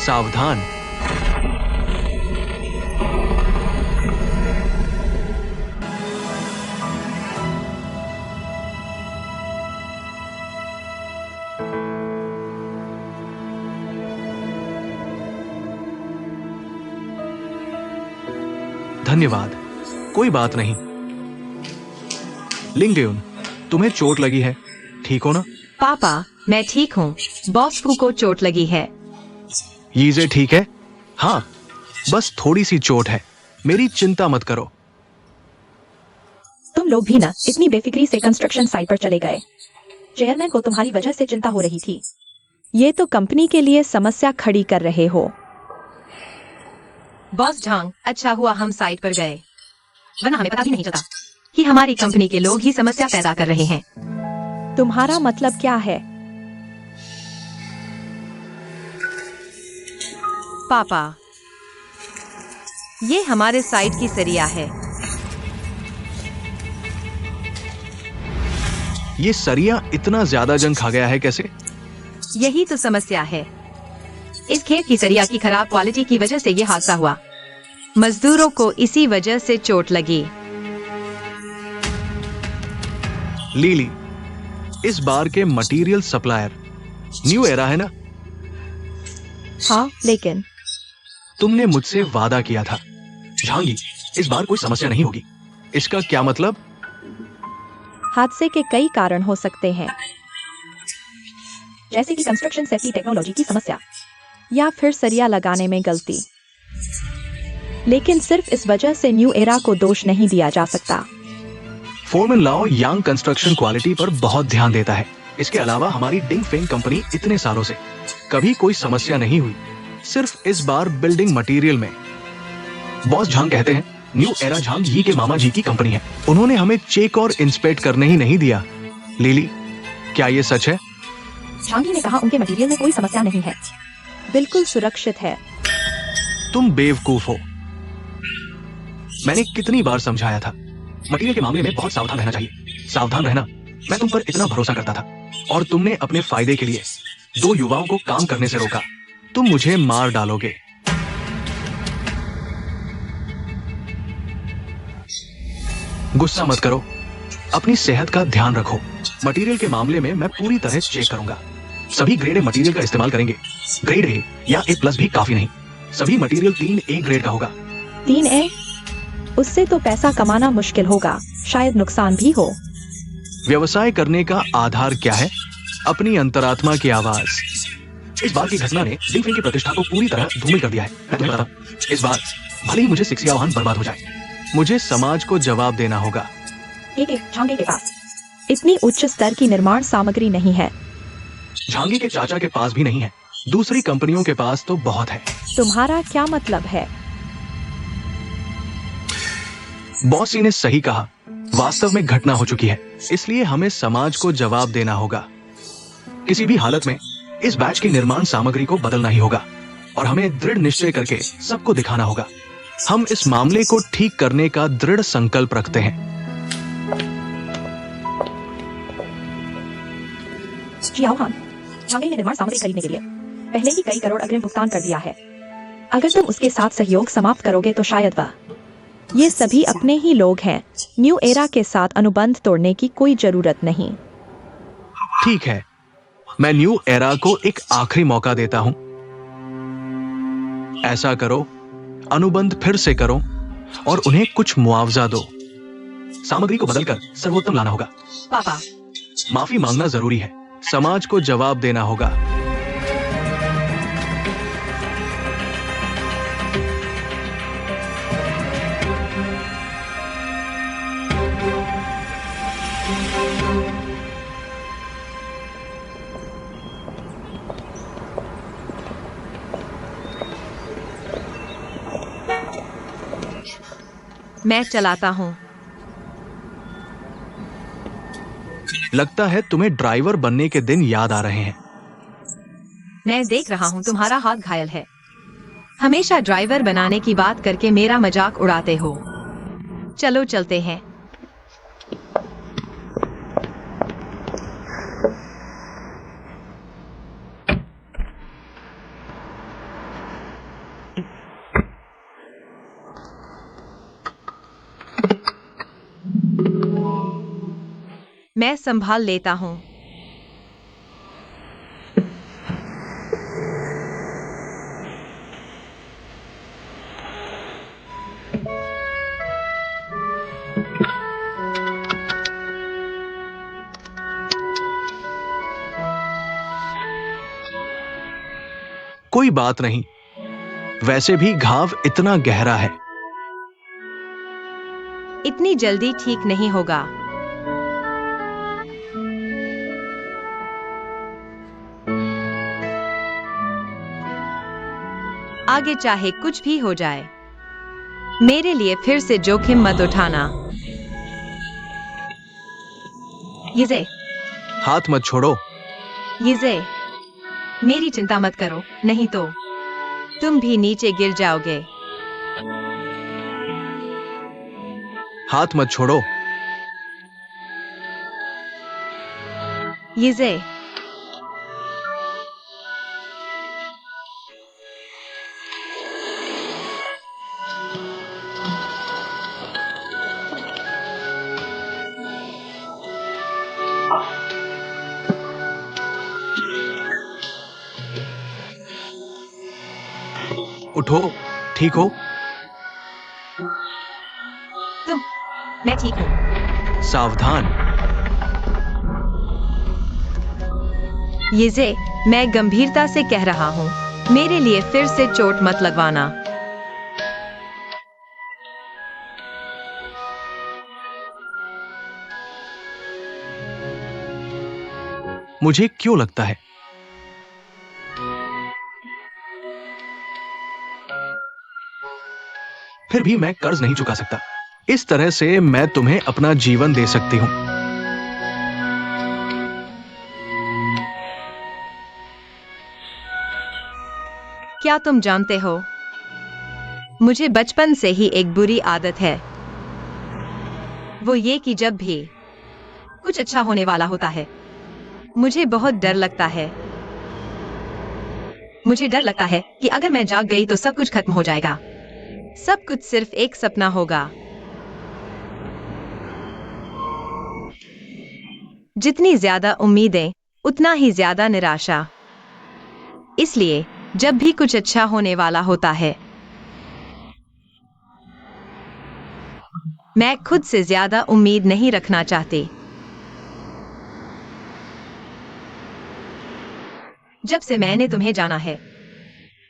सावधान। धन्यवाद, कोई बात नहीं। लिंगयुन, तुम्हें चोट लगी है, ठीक हो ना? पापा, मैं ठीक हूँ। बॉस फू को चोट लगी है। यीजे ठीक है? हाँ, बस थोड़ी सी चोट है, मेरी चिंता मत करो। तुम लोग भी ना इतनी बेफिक्री से कंस्ट्रक्शन साइट पर चले गए। चेयरमैन को तुम्हारी वजह से चिंता हो रही थी। ये तो कंपनी के लिए समस्या खड़ी कर रहे हो। बॉस झांग, अच्छा हुआ हम साइट पर गए, वरना हमें पता भी नहीं चलता कि हमारी कंपनी के लोग ही समस्या पैदा कर रहे हैं। तुम्हारा मतलब क्या है? पापा, ये हमारे साइट की सरिया है। ये सरिया इतना ज्यादा जंग खा गया है कैसे? यही तो समस्या है। इस खेत की सरिया की खराब क्वालिटी की वजह से ये हादसा हुआ। मजदूरों को इसी वजह से चोट लगी। लीली, इस बार के मटेरियल सप्लायर न्यू एरा है ना? हाँ, लेकिन तुमने मुझसे वादा किया था। झांगी, इस बार कोई समस्या नहीं होगी। इसका क्या मतलब? हादसे के कई कारण हो सकते हैं, जैसे कि कंस्ट्रक्शन सेफ्टी टेक्नोलॉजी की समस्या, या फिर सरिया लगाने में गलती। लेकिन सिर्फ इस वजह से न्यू एरा को दोष नहीं दिया जा सकता। फोरमैन लाओ यांग कंस्ट्रक्शन क्वालिटी पर बहुत ध्यान देता है। इसके अलावा हमारी डिंग फेंग कंपनी इतने सालों से कभी कोई समस्या नहीं हुई, सिर्फ इस बार बिल्डिंग मटेरियल में। बॉस झांग कहते हैं न्यू एरा झांग ही के मामा जी की कंपनी है। उन्होंने हमें चेक और इंस्पेक्ट करने ही नहीं दिया। लीली, क्या ये सच है? झांगी ने कहा उनके मटेरियल में कोई समस्या नहीं है। बिल्कुल सुरक्षित है। तुम बेवकूफ हो। मैंने कितनी बार समझाया था, मटेरियल के मामले में बहुत सावधान रहना चाहिए। सावधान रहना, मैं तुम पर इतना भरोसा करता था, और तुमने अपने फायदे के लिए 2 युवाओं को काम करने से रोका। तुम मुझे मार डालोगे। गुस्सा मत करो, अपनी सेहत का ध्यान रखो। मटेरियल के मामले में मैं पूरी तरह चेक करूंगा। सभी ग्रेड ए मटेरियल का इस्तेमाल करेंगे। ग्रेड ए या ए प्लस भी काफी नहीं, सभी मटेरियल 3A ग्रेड का होगा। 3A? उससे तो पैसा कमाना मुश्किल होगा, शायद नुकसान भी हो। व्यवसाय करने का आधार क्या है? अपनी अंतरात्मा की आवाज। इस बार की घटना ने डिंग फेंग की प्रतिष्ठा को पूरी तरह धूमिल कर दिया है। मैं तुम्हें बताता हूं, इस बार भले ही मुझे सिक्सिया वाहन बर्बाद हो जाए, मुझे समाज को जवाब देना होगा। झांगी के पास इतनी उच्च स्तर की निर्माण सामग्री नहीं है। झांगी के चाचा के पास भी नहीं है, दूसरी कंपनियों के पास तो बहुत है। तुम्हारा क्या मतलब है? बॉस ने सही कहा, वास्तव में घटना हो चुकी है, इसलिए हमें समाज को जवाब देना होगा। किसी भी हालत में इस बैच की निर्माण सामग्री को बदलना ही होगा, और हमें दृढ़ निश्चय करके सबको दिखाना होगा। हम इस मामले को ठीक करने का दृढ़ संकल्प रखते हैं। जियाओ खान, झांगी ने निर्माण सामग्री खरीदने के लिए पहले ही कई करोड़ अग्रिम भुगतान कर दिया है। अगर तुम उसके साथ सहयोग समाप्त करोगे तो शायद वह। ये सभी अपने ही लोग हैं। न्यू एरा के साथ अनुबंध तोड़ने की कोई जरूरत नहीं। ठीक है, मैं न्यू एरा को एक आखिरी मौका देता हूं। ऐसा करो, अनुबंध फिर से करो और उन्हें कुछ मुआवजा दो। सामग्री को बदलकर सर्वोत्तम लाना होगा। पापा, माफी मांगना जरूरी है, समाज को जवाब देना होगा। मैं चलाता हूँ। लगता है तुम्हें ड्राइवर बनने के दिन याद आ रहे हैं। मैं देख रहा हूँ तुम्हारा हाथ घायल है। हमेशा ड्राइवर बनाने की बात करके मेरा मजाक उड़ाते हो। चलो चलते हैं। मैं संभाल लेता हूँ। कोई बात नहीं, वैसे भी घाव इतना गहरा है। इतनी जल्दी ठीक नहीं होगा। आगे चाहे कुछ भी हो जाए, मेरे लिए फिर से जोखिम मत उठाना। यिजे, हाथ मत छोड़ो। यिजे, मेरी चिंता मत करो, नहीं तो तुम भी नीचे गिर जाओगे। हाथ मत छोड़ो। यिजे, उठो, ठीक हो? मैं ठीक हूँ। सावधान। यिजे, मैं गंभीरता से कह रहा हूँ, मेरे लिए फिर से चोट मत लगवाना। मुझे क्यों लगता है फिर भी मैं कर्ज नहीं चुका सकता। इस तरह से मैं तुम्हें अपना जीवन दे सकती हूं। क्या तुम जानते हो, मुझे बचपन से ही एक बुरी आदत है। वो ये कि जब भी कुछ अच्छा होने वाला होता है, मुझे बहुत डर लगता है। मुझे डर लगता है कि अगर मैं जाग गई तो सब कुछ खत्म हो जाएगा। सब कुछ सिर्फ एक सपना होगा। जितनी ज्यादा उम्मीदें, उतना ही ज्यादा निराशा। इसलिए जब भी कुछ अच्छा होने वाला होता है, मैं खुद से ज्यादा उम्मीद नहीं रखना चाहती। जब से मैंने तुम्हें जाना है,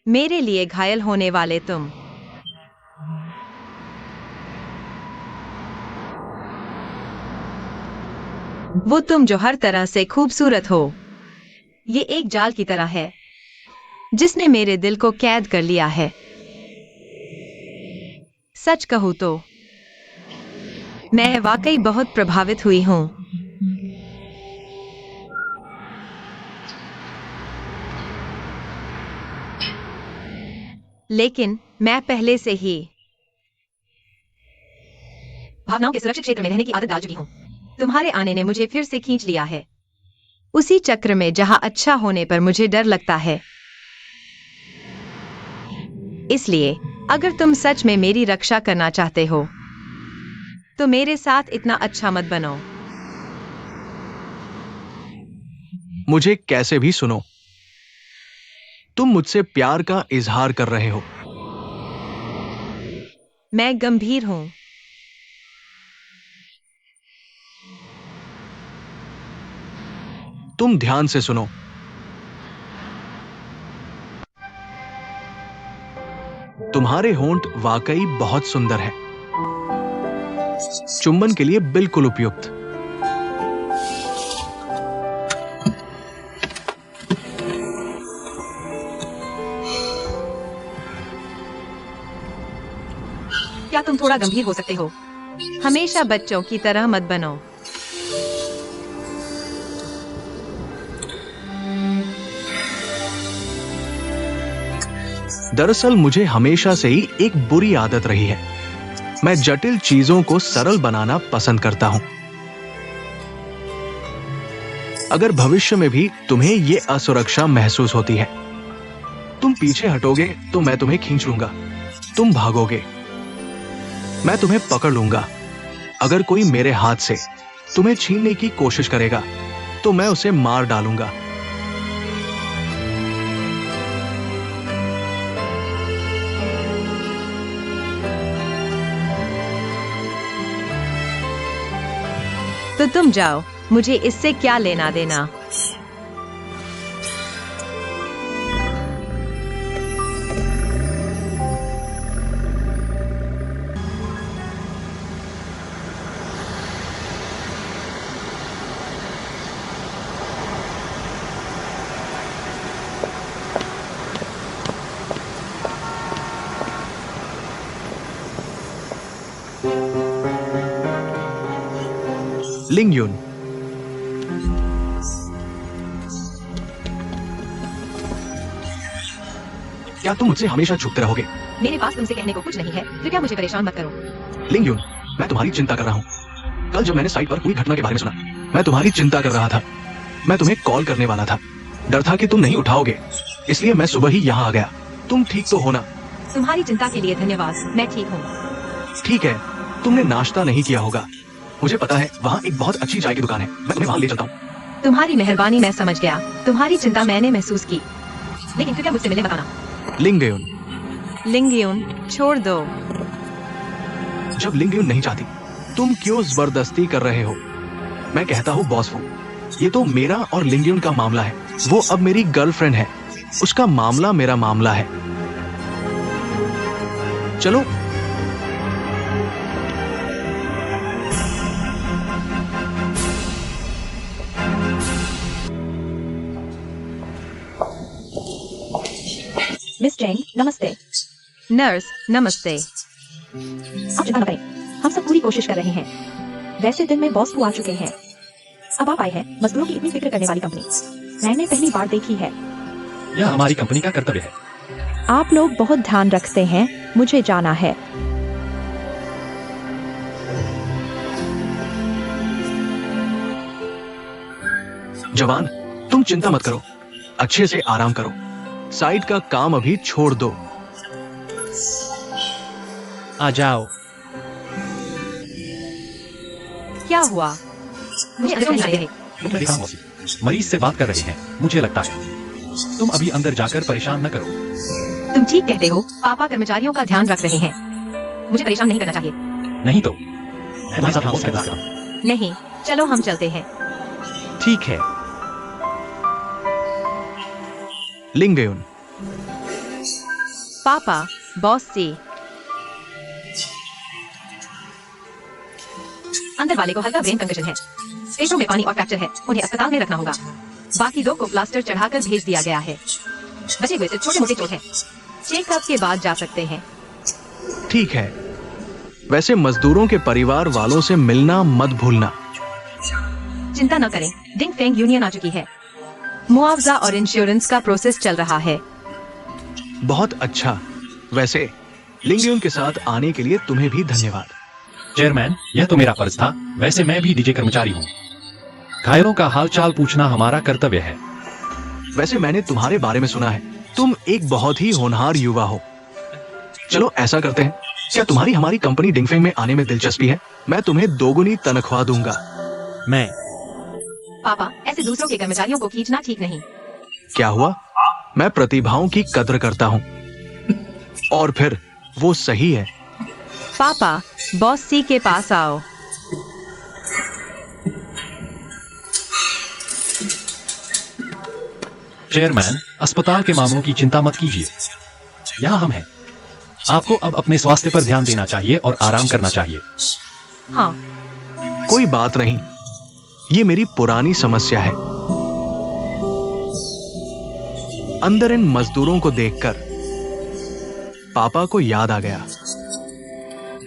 मेरे लिए घायल होने वाले तुम, वो तुम जो हर तरह से खूबसूरत हो, ये एक जाल की तरह है जिसने मेरे दिल को कैद कर लिया है। सच कहूं तो मैं वाकई बहुत प्रभावित हुई हूं। लेकिन मैं पहले से ही भावनाओं के सुरक्षित क्षेत्र में रहने की आदत डाल चुकी हूं। तुम्हारे आने ने मुझे फिर से खींच लिया है, उसी चक्र में जहां अच्छा होने पर मुझे डर लगता है। इसलिए अगर तुम सच में मेरी रक्षा करना चाहते हो, तो मेरे साथ इतना अच्छा मत बनो। मुझे कैसे भी सुनो, तुम मुझसे प्यार का इजहार कर रहे हो। मैं गंभीर हूं। तुम ध्यान से सुनो। तुम्हारे होंठ वाकई बहुत सुंदर है, चुंबन के लिए बिल्कुल उपयुक्त। क्या तुम थोड़ा गंभीर हो सकते हो? हमेशा बच्चों की तरह मत बनो। दरअसल मुझे हमेशा से ही एक बुरी आदत रही है। मैं जटिल चीजों को सरल बनाना पसंद करता हूं। अगर भविष्य में भी तुम्हें यह असुरक्षा महसूस होती है, तुम पीछे हटोगे तो मैं तुम्हें खींच लूंगा। तुम भागोगे, मैं तुम्हें पकड़ लूंगा। अगर कोई मेरे हाथ से तुम्हें छीनने की कोशिश करेगा तो मैं उसे मार डालूंगा। तो तुम जाओ, मुझे इससे क्या लेना देना। लिंग यून, क्या तुम मुझसे हमेशा छुपते रहोगे? मेरे पास तुमसे कहने को कुछ नहीं है, कृपया मुझे परेशान मत करो। लिंग यून, मैं तुम्हारी चिंता कर रहा हूँ। कल जब मैंने साइट पर हुई घटना के बारे में सुना, मैं तुम्हारी चिंता कर रहा था। मैं तुम्हें कॉल करने वाला था, डर था कि तुम नहीं उठाओगे, इसलिए मैं सुबह ही यहाँ आ गया। तुम ठीक तो हो ना? तुम्हारी चिंता के लिए धन्यवाद, मैं ठीक हूँ। ठीक है, तुमने नाश्ता नहीं किया होगा। मुझे पता है वहाँ एक बहुत अच्छी चाय की दुकान है, मैं तुम्हें वहाँ ले चलता हूँ। तुम्हारी मेहरबानी, मैं समझ गया। तुम्हारी चिंता मैंने महसूस की, लेकिन कृपया मुझसे मिलने बताना। लिंग यून, लिंगयून, छोड़ दो। जब लिंग यून नहीं चाहती, तुम क्यों जबरदस्ती कर रहे हो? मैं कहता हूँ बॉस हूँ, ये तो मेरा और लिंग यून का मामला है। वो अब मेरी गर्लफ्रेंड है, उसका मामला मेरा मामला है। चलो। मिस चेंग, नमस्ते। नर्स, नमस्ते। आप चिंता न करें, हम सब पूरी कोशिश कर रहे हैं। वैसे दिन में बॉस को आ चुके हैं, अब आप आए हैं। मजदूरों की इतनी फिक्र करने वाली कंपनी मैंने पहली बार देखी है। यह हमारी कंपनी का कर्तव्य है। आप लोग बहुत ध्यान रखते हैं, मुझे जाना है। जवान, तुम चिंता मत करो, अच्छे से आराम करो। साइट का काम अभी छोड़ दो। आ जाओ। क्या हुआ? मुझे अंदर नहीं आने दे। तुम देखा मौसी, मरीज से बात कर रहे हैं, मुझे लगता है। तुम अभी अंदर जाकर परेशान न करो। तुम ठीक कहते हो, पापा कर्मचारियों का ध्यान रख रहे हैं। मुझे परेशान नहीं करना चाहिए। नहीं तो मैं तुम्हारे साथ बॉस के पास जाऊं। नहीं, चलो हम चलते हैं। ठीक है। लिंग यून, पापा, बॉस सी। अंदर वाले को हल्का ब्रेन कंकशन है, पेटों में पानी और फ्रैक्चर है, उन्हें अस्पताल में रखना होगा। बाकी 2 को प्लास्टर चढ़ाकर भेज दिया गया है। बचे हुए सिर्फ छोटे मोटे चोट है। चेकअप के बाद जा सकते हैं। ठीक है। वैसे मजदूरों के परिवार वालों से मिलना मत भूलना। चिंता न करें, डिंग फेंग यूनियन आ चुकी है। मुआवजा और इंश्योरेंस का प्रोसेस चल रहा है। बहुत अच्छा। वैसे लिंग यून के साथ आने के लिए तुम्हें भी धन्यवाद। चेयरमैन, यह तो मेरा फर्ज था। वैसे मैं भी डीजे कर्मचारी हूँ। घायलों का हालचाल पूछना हमारा कर्तव्य है। वैसे मैंने तुम्हारे बारे में सुना है, तुम एक बहुत ही होनहार युवा हो। चलो ऐसा करते हैं, क्या तुम्हारी हमारी कंपनी डिंगफेंग में आने में दिलचस्पी है? मैं तुम्हें 2 गुनी तनख्वाह दूंगा। मैं पापा, ऐसे दूसरों के कर्मचारियों को खींचना ठीक नहीं। क्या हुआ? मैं प्रतिभाओं की कद्र करता हूँ, और फिर वो सही है। पापा, बॉस सी के पास आओ। चेयरमैन, अस्पताल के मामलों की चिंता मत कीजिए। यहाँ हम हैं। आपको अब अपने स्वास्थ्य पर ध्यान देना चाहिए और आराम करना चाहिए। हाँ, कोई बात नहीं, ये मेरी पुरानी समस्या है। अंदर इन मजदूरों को देखकर पापा को याद आ गया,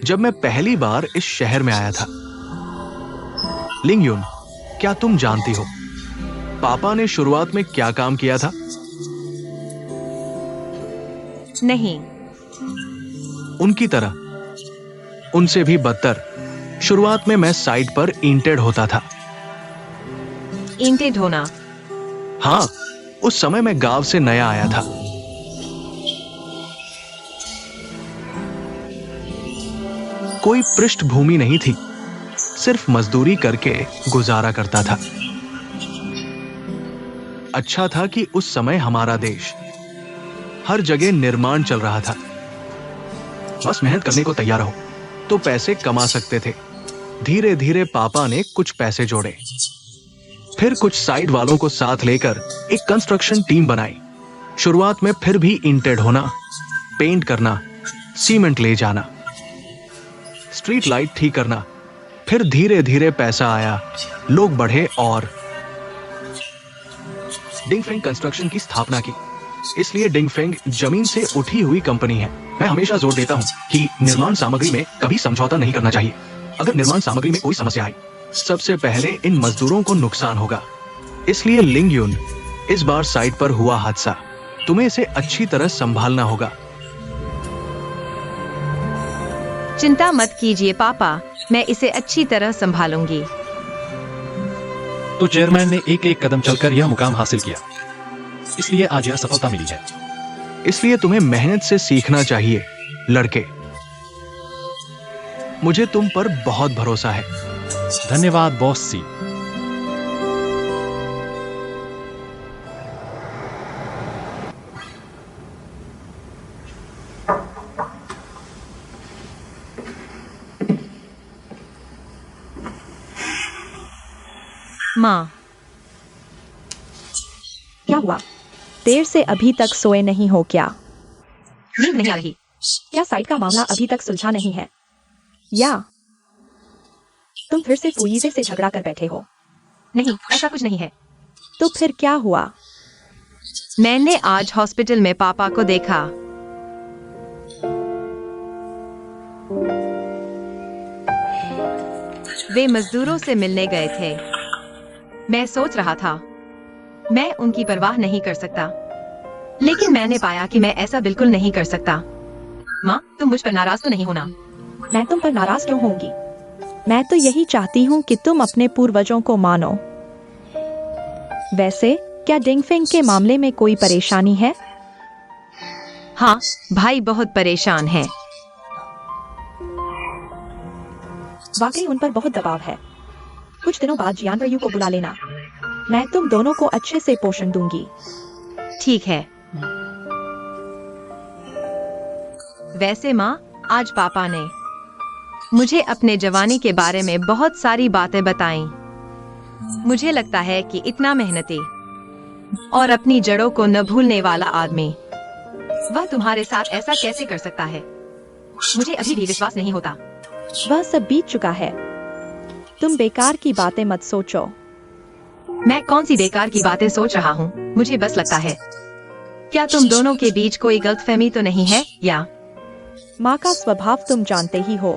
जब मैं पहली बार इस शहर में आया था। लिंग यून, क्या तुम जानती हो पापा ने शुरुआत में क्या काम किया था? नहीं। उनकी तरह, उनसे भी बदतर, शुरुआत में मैं साइट पर इंटेड होता था। ईंटें ढोना। हाँ, उस समय मैं गांव से नया आया था। कोई पृष्ठभूमि नहीं थी, सिर्फ मजदूरी करके गुजारा करता था। अच्छा था कि उस समय हमारा देश हर जगह निर्माण चल रहा था। बस मेहनत करने को तैयार रहो तो पैसे कमा सकते थे। धीरे धीरे पापा ने कुछ पैसे जोड़े, फिर कुछ साइड वालों को साथ लेकर एक कंस्ट्रक्शन टीम बनाई। शुरुआत में फिर भी ईंटें ढोना, पेंट करना, सीमेंट ले जाना, स्ट्रीट लाइट ठीक करना। फिर धीरे धीरे पैसा आया, लोग बढ़े और डिंगफेंग कंस्ट्रक्शन की स्थापना की। इसलिए डिंगफेंग जमीन से उठी हुई कंपनी है। मैं हमेशा जोर देता हूं कि निर्माण सामग्री में कभी समझौता नहीं करना चाहिए। अगर निर्माण सामग्री में कोई समस्या आई, सबसे पहले इन मजदूरों को नुकसान होगा। इसलिए लिंगयुन, इस बार साइट पर हुआ हादसा, तुम्हें इसे अच्छी तरह संभालना होगा। चिंता मत कीजिए पापा, मैं इसे अच्छी तरह संभालूंगी। तो चेयरमैन ने एक एक कदम चलकर यह मुकाम हासिल किया, इसलिए आज यह सफलता मिली है। इसलिए तुम्हें मेहनत से सीखना चाहिए लड़के। मुझे तुम पर बहुत भरोसा है। धन्यवाद बॉस सी। माँ, क्या हुआ? देर से अभी तक सोए नहीं हो क्या? नींद नहीं आ रही? क्या साइट का मामला अभी तक सुलझा नहीं है? या तुम फिर से फुईजे से झगड़ा कर बैठे हो? नहीं, ऐसा कुछ नहीं है। तो फिर क्या हुआ? मैंने आज हॉस्पिटल में पापा को देखा। वे मजदूरों से मिलने गए थे। मैं सोच रहा था मैं उनकी परवाह नहीं कर सकता, लेकिन मैंने पाया कि मैं ऐसा बिल्कुल नहीं कर सकता। माँ, तुम मुझ पर नाराज तो नहीं होना? मैं तुम पर नाराज क्यों होंगी? मैं तो यही चाहती हूँ कि तुम अपने पूर्वजों को मानो। वैसे क्या डिंगफेंग के मामले में कोई परेशानी है? हाँ, भाई बहुत परेशान है। वाकई उन पर बहुत दबाव है। कुछ दिनों बाद जियानरयू को बुला लेना। मैं तुम दोनों को अच्छे से पोषण दूंगी। ठीक है। वैसे माँ, आज पापा ने मुझे अपने जवानी के बारे में बहुत सारी बातें बताईं। मुझे लगता है कि इतना मेहनती और अपनी जड़ों को न भूलने वाला आदमी, वह तुम्हारे साथ ऐसा कैसे कर सकता है? मुझे अभी भी विश्वास नहीं होता। वह सब बीत चुका है। तुम बेकार की बातें मत सोचो। मैं कौन सी बेकार की बातें सोच रहा हूँ? मुझे बस लगता है, क्या तुम दोनों के बीच कोई गलतफहमी तो नहीं है? या माँ का स्वभाव तुम जानते ही हो।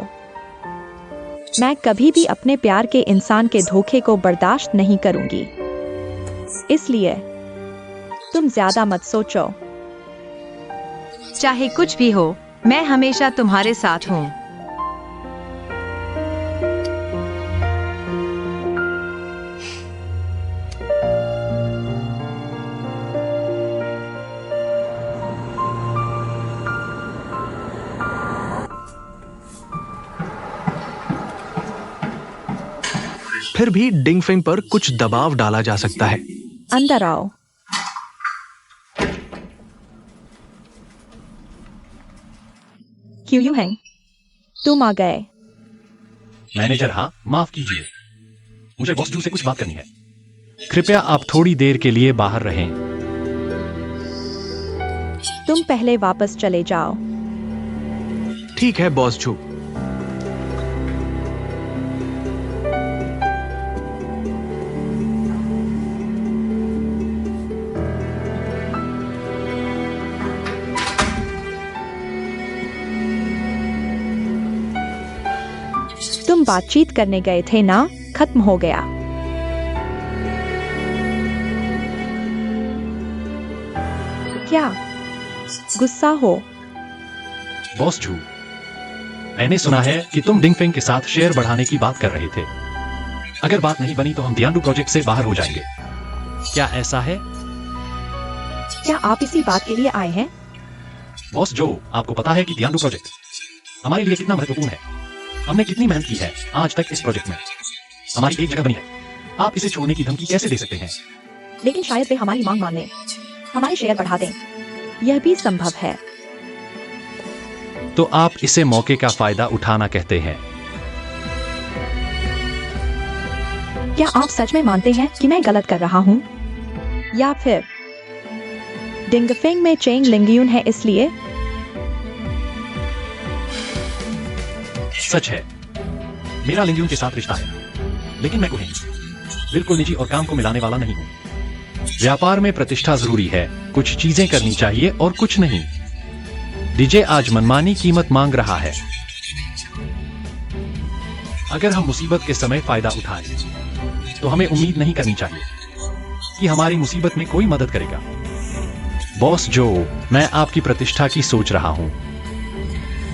मैं कभी भी अपने प्यार के इंसान के धोखे को बर्दाश्त नहीं करूंगी। इसलिए तुम ज्यादा मत सोचो। चाहे कुछ भी हो, मैं हमेशा तुम्हारे साथ हूँ। फिर भी डिंगफेंग पर कुछ दबाव डाला जा सकता है। अंदर आओ। क्यों हैं? तुम आ गए। मैनेजर, हाँ, माफ कीजिए, मुझे बॉस जू से कुछ बात करनी है। कृपया आप थोड़ी देर के लिए बाहर रहें। तुम पहले वापस चले जाओ। ठीक है बॉस जू। तुम बातचीत करने गए थे ना? खत्म हो गया। क्या गुस्सा हो? बॉस जू, मैंने सुना है कि तुम डिंगफेंग के साथ शेयर बढ़ाने की बात कर रहे थे। अगर बात नहीं बनी तो हम दियानडू प्रोजेक्ट से बाहर हो जाएंगे। क्या ऐसा है? क्या आप इसी बात के लिए आए हैं? बॉस जो, आपको पता है कि दियानडू प्रोजेक्ट हमारे लिए कितना महत्वपूर्ण है। हमने कितनी मेहनत की है आज तक इस प्रोजेक्ट में। हमारी एक जगह बनी है, आप इसे छोड़ने की धमकी कैसे दे सकते हैं? लेकिन शायद वे हमारी मांग मान लें, हमारे शेयर बढ़ा दें। यह भी संभव है। तो आप इसे मौके का फायदा उठाना कहते हैं। क्या आप सच में मानते हैं कि मैं गलत कर रहा हूँ? या फिर डिंगफेंग में चेंग लिंगयून है इसलिए? सच है, मेरा लिंगयून के साथ रिश्ता है, लेकिन मैं कोई बिल्कुल निजी और काम को मिलाने वाला नहीं हूँ। व्यापार में प्रतिष्ठा जरूरी है, कुछ चीजें करनी चाहिए और कुछ नहीं। डीजे आज मनमानी कीमत मांग रहा है। अगर हम मुसीबत के समय फायदा उठाएं, तो हमें उम्मीद नहीं करनी चाहिए कि हमारी मुसीबत में कोई मदद करेगा। बॉस जो, मैं आपकी प्रतिष्ठा की सोच रहा हूं।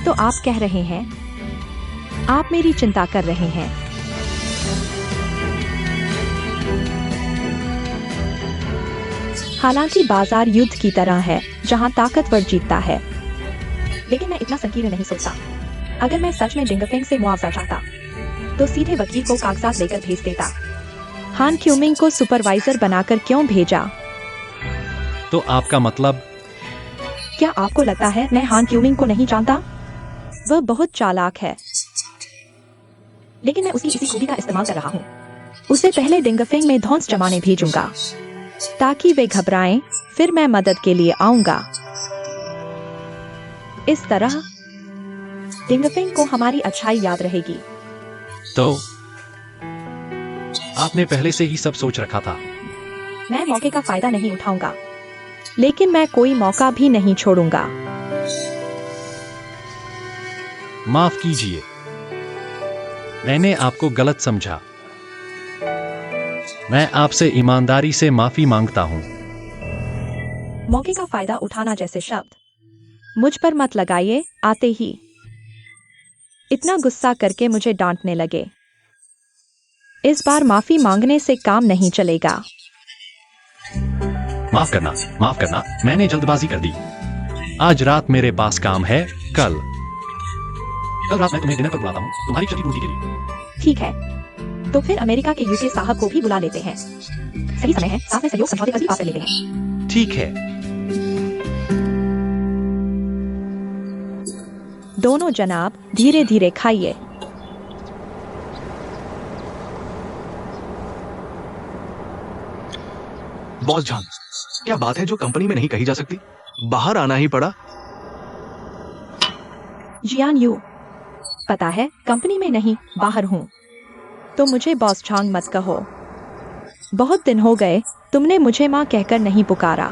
तो आप कह रहे हैं आप मेरी चिंता कर रहे हैं। हालांकि बाजार युद्ध की तरह है जहां ताकतवर जीतता है। लेकिन मैं इतना संकीर्ण नहीं सोचता। अगर मैं सच में डिंगफेंग से मुआवजा चाहता, तो सीधे वकील को कागजात लेकर भेज देता। हान क्यूमिंग को सुपरवाइजर बनाकर क्यों भेजा? तो आपका मतलब? क्या आपको लगता है मैं हान क्यूमिंग को नहीं जानता? वह बहुत चालाक है। लेकिन मैं उसकी इसी खूबी का इस्तेमाल कर रहा हूँ। उसे पहले डिंगफेंग में धौंस जमाने भेजूंगा, ताकि वे घबराएं, फिर मैं मदद के लिए आऊंगा। इस तरह डिंगफेंग को हमारी अच्छाई याद रहेगी। तो आपने पहले से ही सब सोच रखा था। मैं मौके का फायदा नहीं उठाऊंगा। लेकिन मैं कोई मौका भी नहीं छोड़ूंगा। माफ कीजिए, मैंने आपको गलत समझा। मैं आपसे ईमानदारी से माफी मांगता हूं। मौके का फायदा उठाना जैसे शब्द मुझ पर मत लगाइए। आते ही इतना गुस्सा करके मुझे डांटने लगे। इस बार माफी मांगने से काम नहीं चलेगा। माफ करना, मैंने जल्दबाजी कर दी। आज रात मेरे पास काम है। कल रात मैं तुम्हें डिनर पर बुलाता हूँ, तुम्हारी क्षतिपूर्ति के लिए। ठीक है, तो फिर अमेरिका के यूके साहब को भी बुला लेते हैं। सही समय है, साथ में सहयोग समझौते पर भी बात कर लेते हैं। ठीक है। दोनों जनाब धीरे धीरे खाइए। बॉस जान, क्या बात है जो कंपनी में नहीं कही जा सकती? बाहर आना ही पड़ा। जियान यू, पता है कंपनी में नहीं बाहर हूँ। तो मुझे बॉस झांग मत कहो। बहुत दिन हो गए तुमने मुझे माँ कहकर नहीं पुकारा।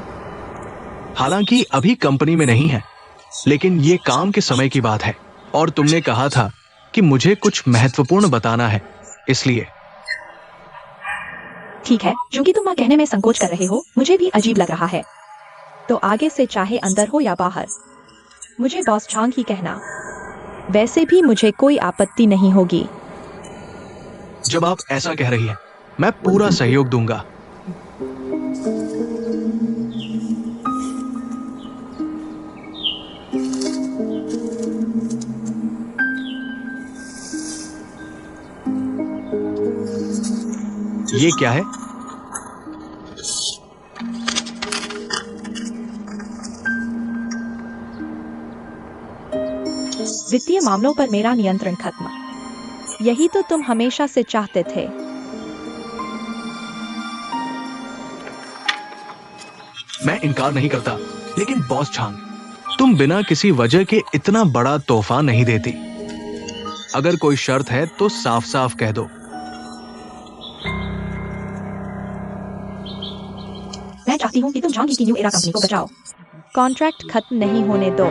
हालांकि अभी कंपनी में नहीं है, लेकिन ये काम के समय की बात है और तुमने कहा था कि मुझे कुछ महत्वपूर्ण बताना है, इसलिए। ठीक है, क्योंकि तुम माँ कहने में संकोच कर रहे हो, मुझे भी अजीब लग रहा है। तो आगे से चाहे अंदर हो या बाहर, मुझे बॉस झांग ही कहना। वैसे भी मुझे कोई आपत्ति नहीं होगी। जब आप ऐसा कह रही हैं, मैं पूरा सहयोग दूंगा। ये क्या है? वित्तीय मामलों पर मेरा नियंत्रण खत्म। यही तो तुम हमेशा से चाहते थे। मैं इनकार नहीं करता, लेकिन बॉस झांग, तुम बिना किसी वजह के इतना बड़ा तोहफा नहीं देती। अगर कोई शर्त है तो साफ साफ कह दो। मैं चाहती हूँ कि तुम झांग की न्यू एरा कंपनी को बचाओ। कॉन्ट्रैक्ट खत्म नहीं होने दो।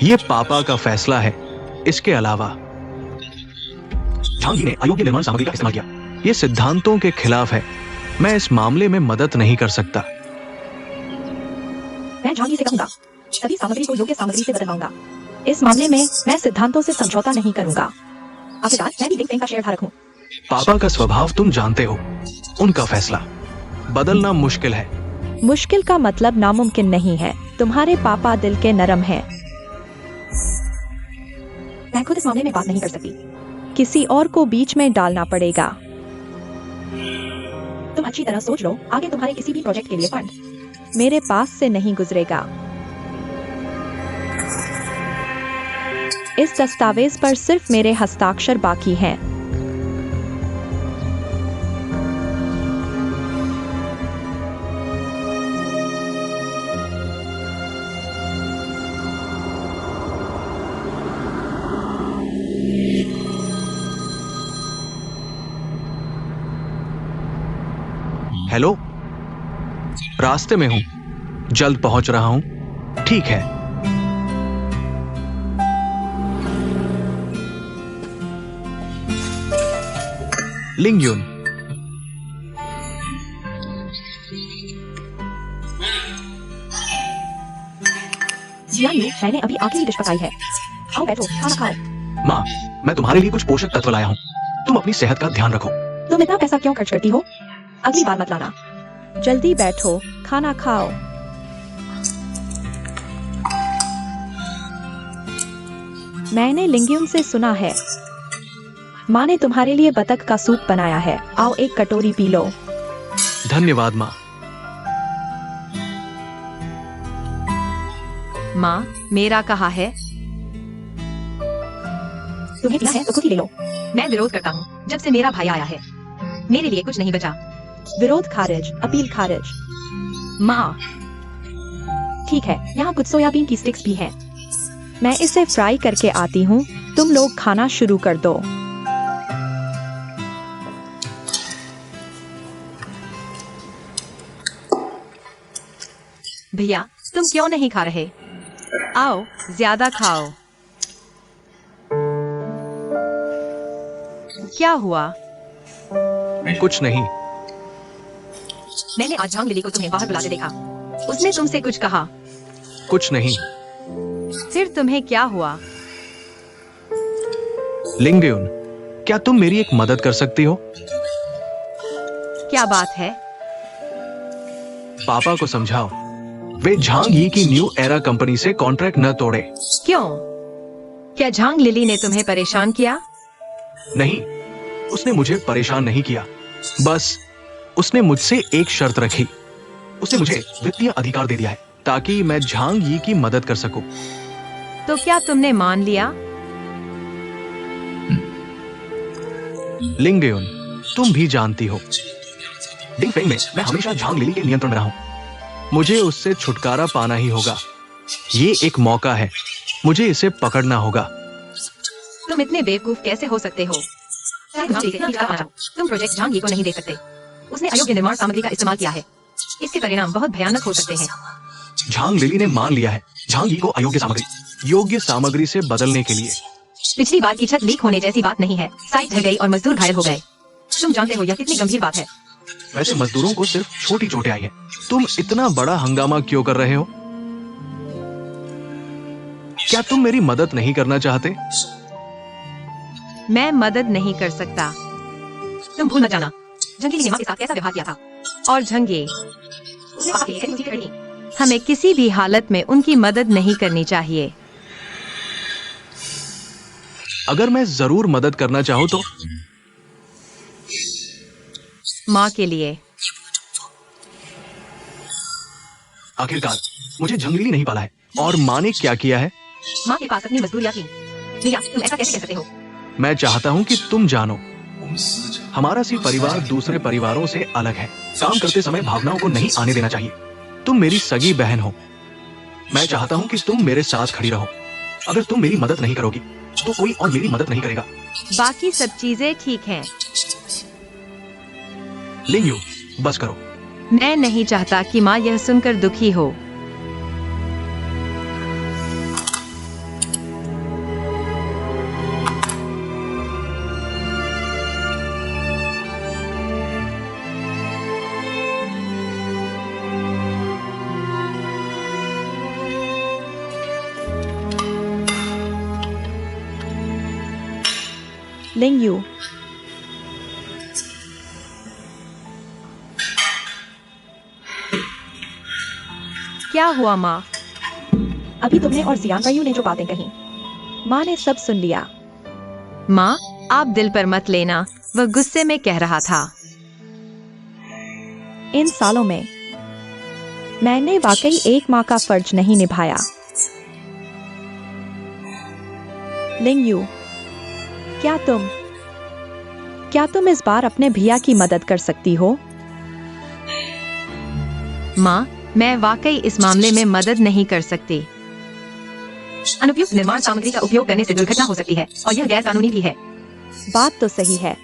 ये पापा का फैसला है। इसके अलावा झांग ने अयोग्य निर्माण सामग्री का इस्तेमाल किया। ये सिद्धांतों के खिलाफ है। मैं इस मामले में मदद नहीं कर सकता। मैं झांगी से कहूंगा, सभी सामग्री को योग्य सामग्री से बदलवाऊंगा। इस मामले में मैं सिद्धांतों से समझौता नहीं करूंगा। आखिरकार मैं भी डिंगफेंग का शेयर धारक हूँ। पापा का स्वभाव तुम जानते हो, उनका फैसला। बदलना मुश्किल है। मुश्किल का मतलब नामुमकिन नहीं है। तुम्हारे पापा दिल के नरम हैं। मैं खुद इस मामले में बात नहीं कर सकती। किसी और को बीच में डालना पड़ेगा। तुम अच्छी तरह सोच लो, आगे तुम्हारे किसी भी प्रोजेक्ट के लिए फंड मेरे पास से नहीं गुजरेगा। इस दस्तावेज पर सिर्फ मेरे हस्ताक्षर बाकी हैं। हेलो, रास्ते में हूँ, जल्द पहुंच रहा हूँ। ठीक है। लिंग यून, जियान यू, मैंने अभी आखिरी डिश पकाई है। आओ बैठो, खाना खाओ। माँ, मैं तुम्हारे लिए कुछ पोषक तत्व लाया हूँ। तुम अपनी सेहत का ध्यान रखो। तुम इतना पैसा क्यों खर्च करती हो? अगली बार मत लाना। जल्दी बैठो, खाना खाओ। मैंने लिंग्यून से सुना है माँ ने तुम्हारे लिए बतख का सूप बनाया है। आओ एक कटोरी पी लो। धन्यवाद माँ। माँ, मेरा कहाँ है? तुम्हें पीना है तो खुद ही ले लो। मैं विरोध करता हूँ। जब से मेरा भाई आया है, मेरे लिए कुछ नहीं बचा। विरोध खारिज, अपील खारिज। माँ, ठीक है, यहाँ कुछ सोयाबीन की स्टिक्स भी हैं। मैं इसे फ्राई करके आती हूँ। तुम लोग खाना शुरू कर दो। भैया, तुम क्यों नहीं खा रहे? आओ, ज्यादा खाओ। क्या हुआ? कुछ नहीं। मैंने आज झांग लिली को तुम्हें बाहर बुलाते देखा। उसने तुमसे कुछ कहा? कुछ नहीं। फिर तुम्हें क्या हुआ? लिंगयून, क्या तुम मेरी एक मदद कर सकती हो? क्या बात है? पापा को समझाओ, वे झांग यी की न्यू एरा कंपनी से कॉन्ट्रैक्ट न तोड़े। क्यों? क्या झांग लिली ने तुम्हें परेशान किया? नहीं, उसने मुझे परेशान नहीं किया। बस उसने मुझसे एक शर्त रखी। उसने मुझे वित्तीय अधिकार दे दिया है ताकि मैं झांग यी की मदद कर सकूं। तो क्या तुमने मान लिया? लिंगयून, तुम भी जानती हो, डिंगफेंग में मैं हमेशा झांग लिली के नियंत्रण में रहा हूं। मुझे उससे छुटकारा पाना ही होगा। ये एक मौका है, मुझे इसे पकड़ना होगा। तुम इतने बेवकूफ कैसे हो सकते हो? तुम प्रोजेक्ट झांग यी को नहीं दे सकते। उसने अयोग्य निर्माण सामग्री का इस्तेमाल किया है। इसके परिणाम बहुत भयानक हो सकते हैं। झांग लिली ने मान लिया है झांग यी को अयोग्य सामग्री योग्य सामग्री से बदलने के लिए। पिछली बार की छत लीक होने जैसी बात नहीं है। साइट ढह गई और मजदूर घायल हो गए। तुम जानते हो यह कितनी गंभीर बात है। वैसे मजदूरों को सिर्फ छोटी चोटें आई है। तुम इतना बड़ा हंगामा क्यों कर रहे हो? क्या तुम मेरी मदद नहीं करना चाहते? मैं मदद नहीं कर सकता। तुम भूल मत जाना, झंगी ने माँ के साथ कैसा व्यवहार किया था। और झंगे, उसने पापा के लिए कैसी मुसीबत कर ली। हमें किसी भी हालत में उनकी मदद नहीं करनी चाहिए। अगर मैं जरूर मदद करना चाहूँ तो माँ के लिए। आखिरकार मुझे झंगली नहीं पाला है और माँ ने क्या किया है? माँ के पास अपनी मजदूरियाँ थी। भैया, तुम ऐसा कैसे कह सकते हो? मैं चाहता हूँ कि तुम जानो, हमारा सी परिवार दूसरे परिवारों से अलग है। काम करते समय भावनाओं को नहीं आने देना चाहिए। तुम मेरी सगी बहन हो। मैं चाहता हूँ कि तुम मेरे साथ खड़ी रहो। अगर तुम मेरी मदद नहीं करोगी तो कोई और मेरी मदद नहीं करेगा। बाकी सब चीजें ठीक हैं। लिंगयू, बस करो। मैं नहीं चाहता कि माँ यह सुनकर दुखी हो। लिंग यू, क्या हुआ माँ? अभी तुमने और जियान भाइयों ने जो बातें कही, माँ ने सब सुन लिया। माँ, आप दिल पर मत लेना, वह गुस्से में कह रहा था। इन सालों में मैंने वाकई एक माँ का फर्ज नहीं निभाया। लिंगयू, क्या तुम इस बार अपने भैया की मदद कर सकती हो? माँ, मैं वाकई इस मामले में मदद नहीं कर सकती। अनुपयुक्त निर्माण सामग्री का उपयोग करने से दुर्घटना हो सकती है और यह गैर कानूनी भी है। बात तो सही है,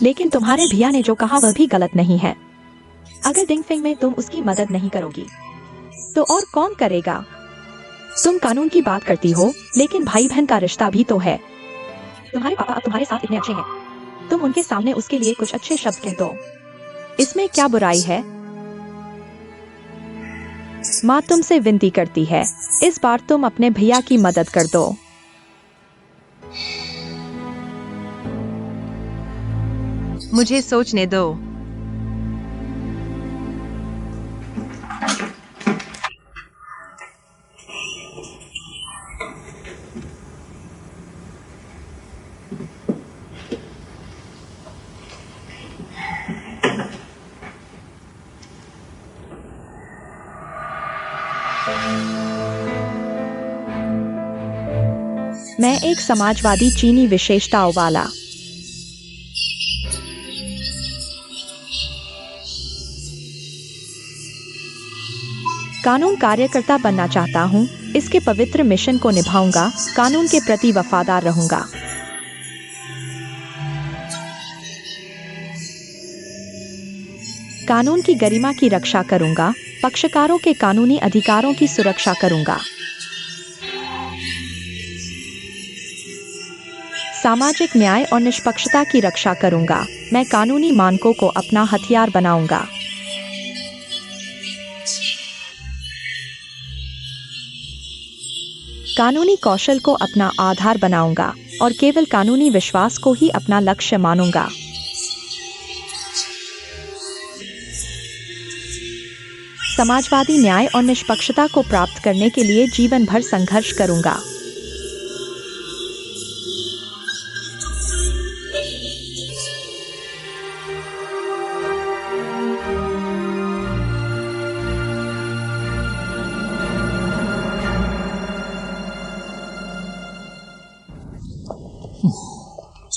लेकिन तुम्हारे भैया ने जो कहा वह भी गलत नहीं है। अगर डिंगफेंग में तुम उसकी मदद नहीं करोगी तो और कौन करेगा? तुम कानून की बात करती हो, लेकिन भाई बहन का रिश्ता भी तो है। तुम्हारे पापा अब तुम्हारे साथ इतने अच्छे हैं, तुम उनके सामने उसके लिए कुछ अच्छे शब्द कह दो। इसमें क्या बुराई है? माँ तुमसे विनती करती है, इस बार तुम अपने भैया की मदद कर दो। मुझे सोचने दो। मैं एक समाजवादी चीनी विशेषताओं वाला कानून कार्यकर्ता बनना चाहता हूँ। इसके पवित्र मिशन को निभाऊंगा, कानून के प्रति वफादार रहूंगा। कानून की गरिमा की रक्षा करूंगा, पक्षकारों के कानूनी अधिकारों की सुरक्षा करूंगा। सामाजिक न्याय और निष्पक्षता की रक्षा करूंगा। मैं कानूनी मानकों को अपना हथियार बनाऊंगा। कानूनी कौशल को अपना आधार बनाऊंगा और केवल कानूनी विश्वास को ही अपना लक्ष्य मानूंगा। समाजवादी न्याय और निष्पक्षता को प्राप्त करने के लिए जीवन भर संघर्ष करूंगा।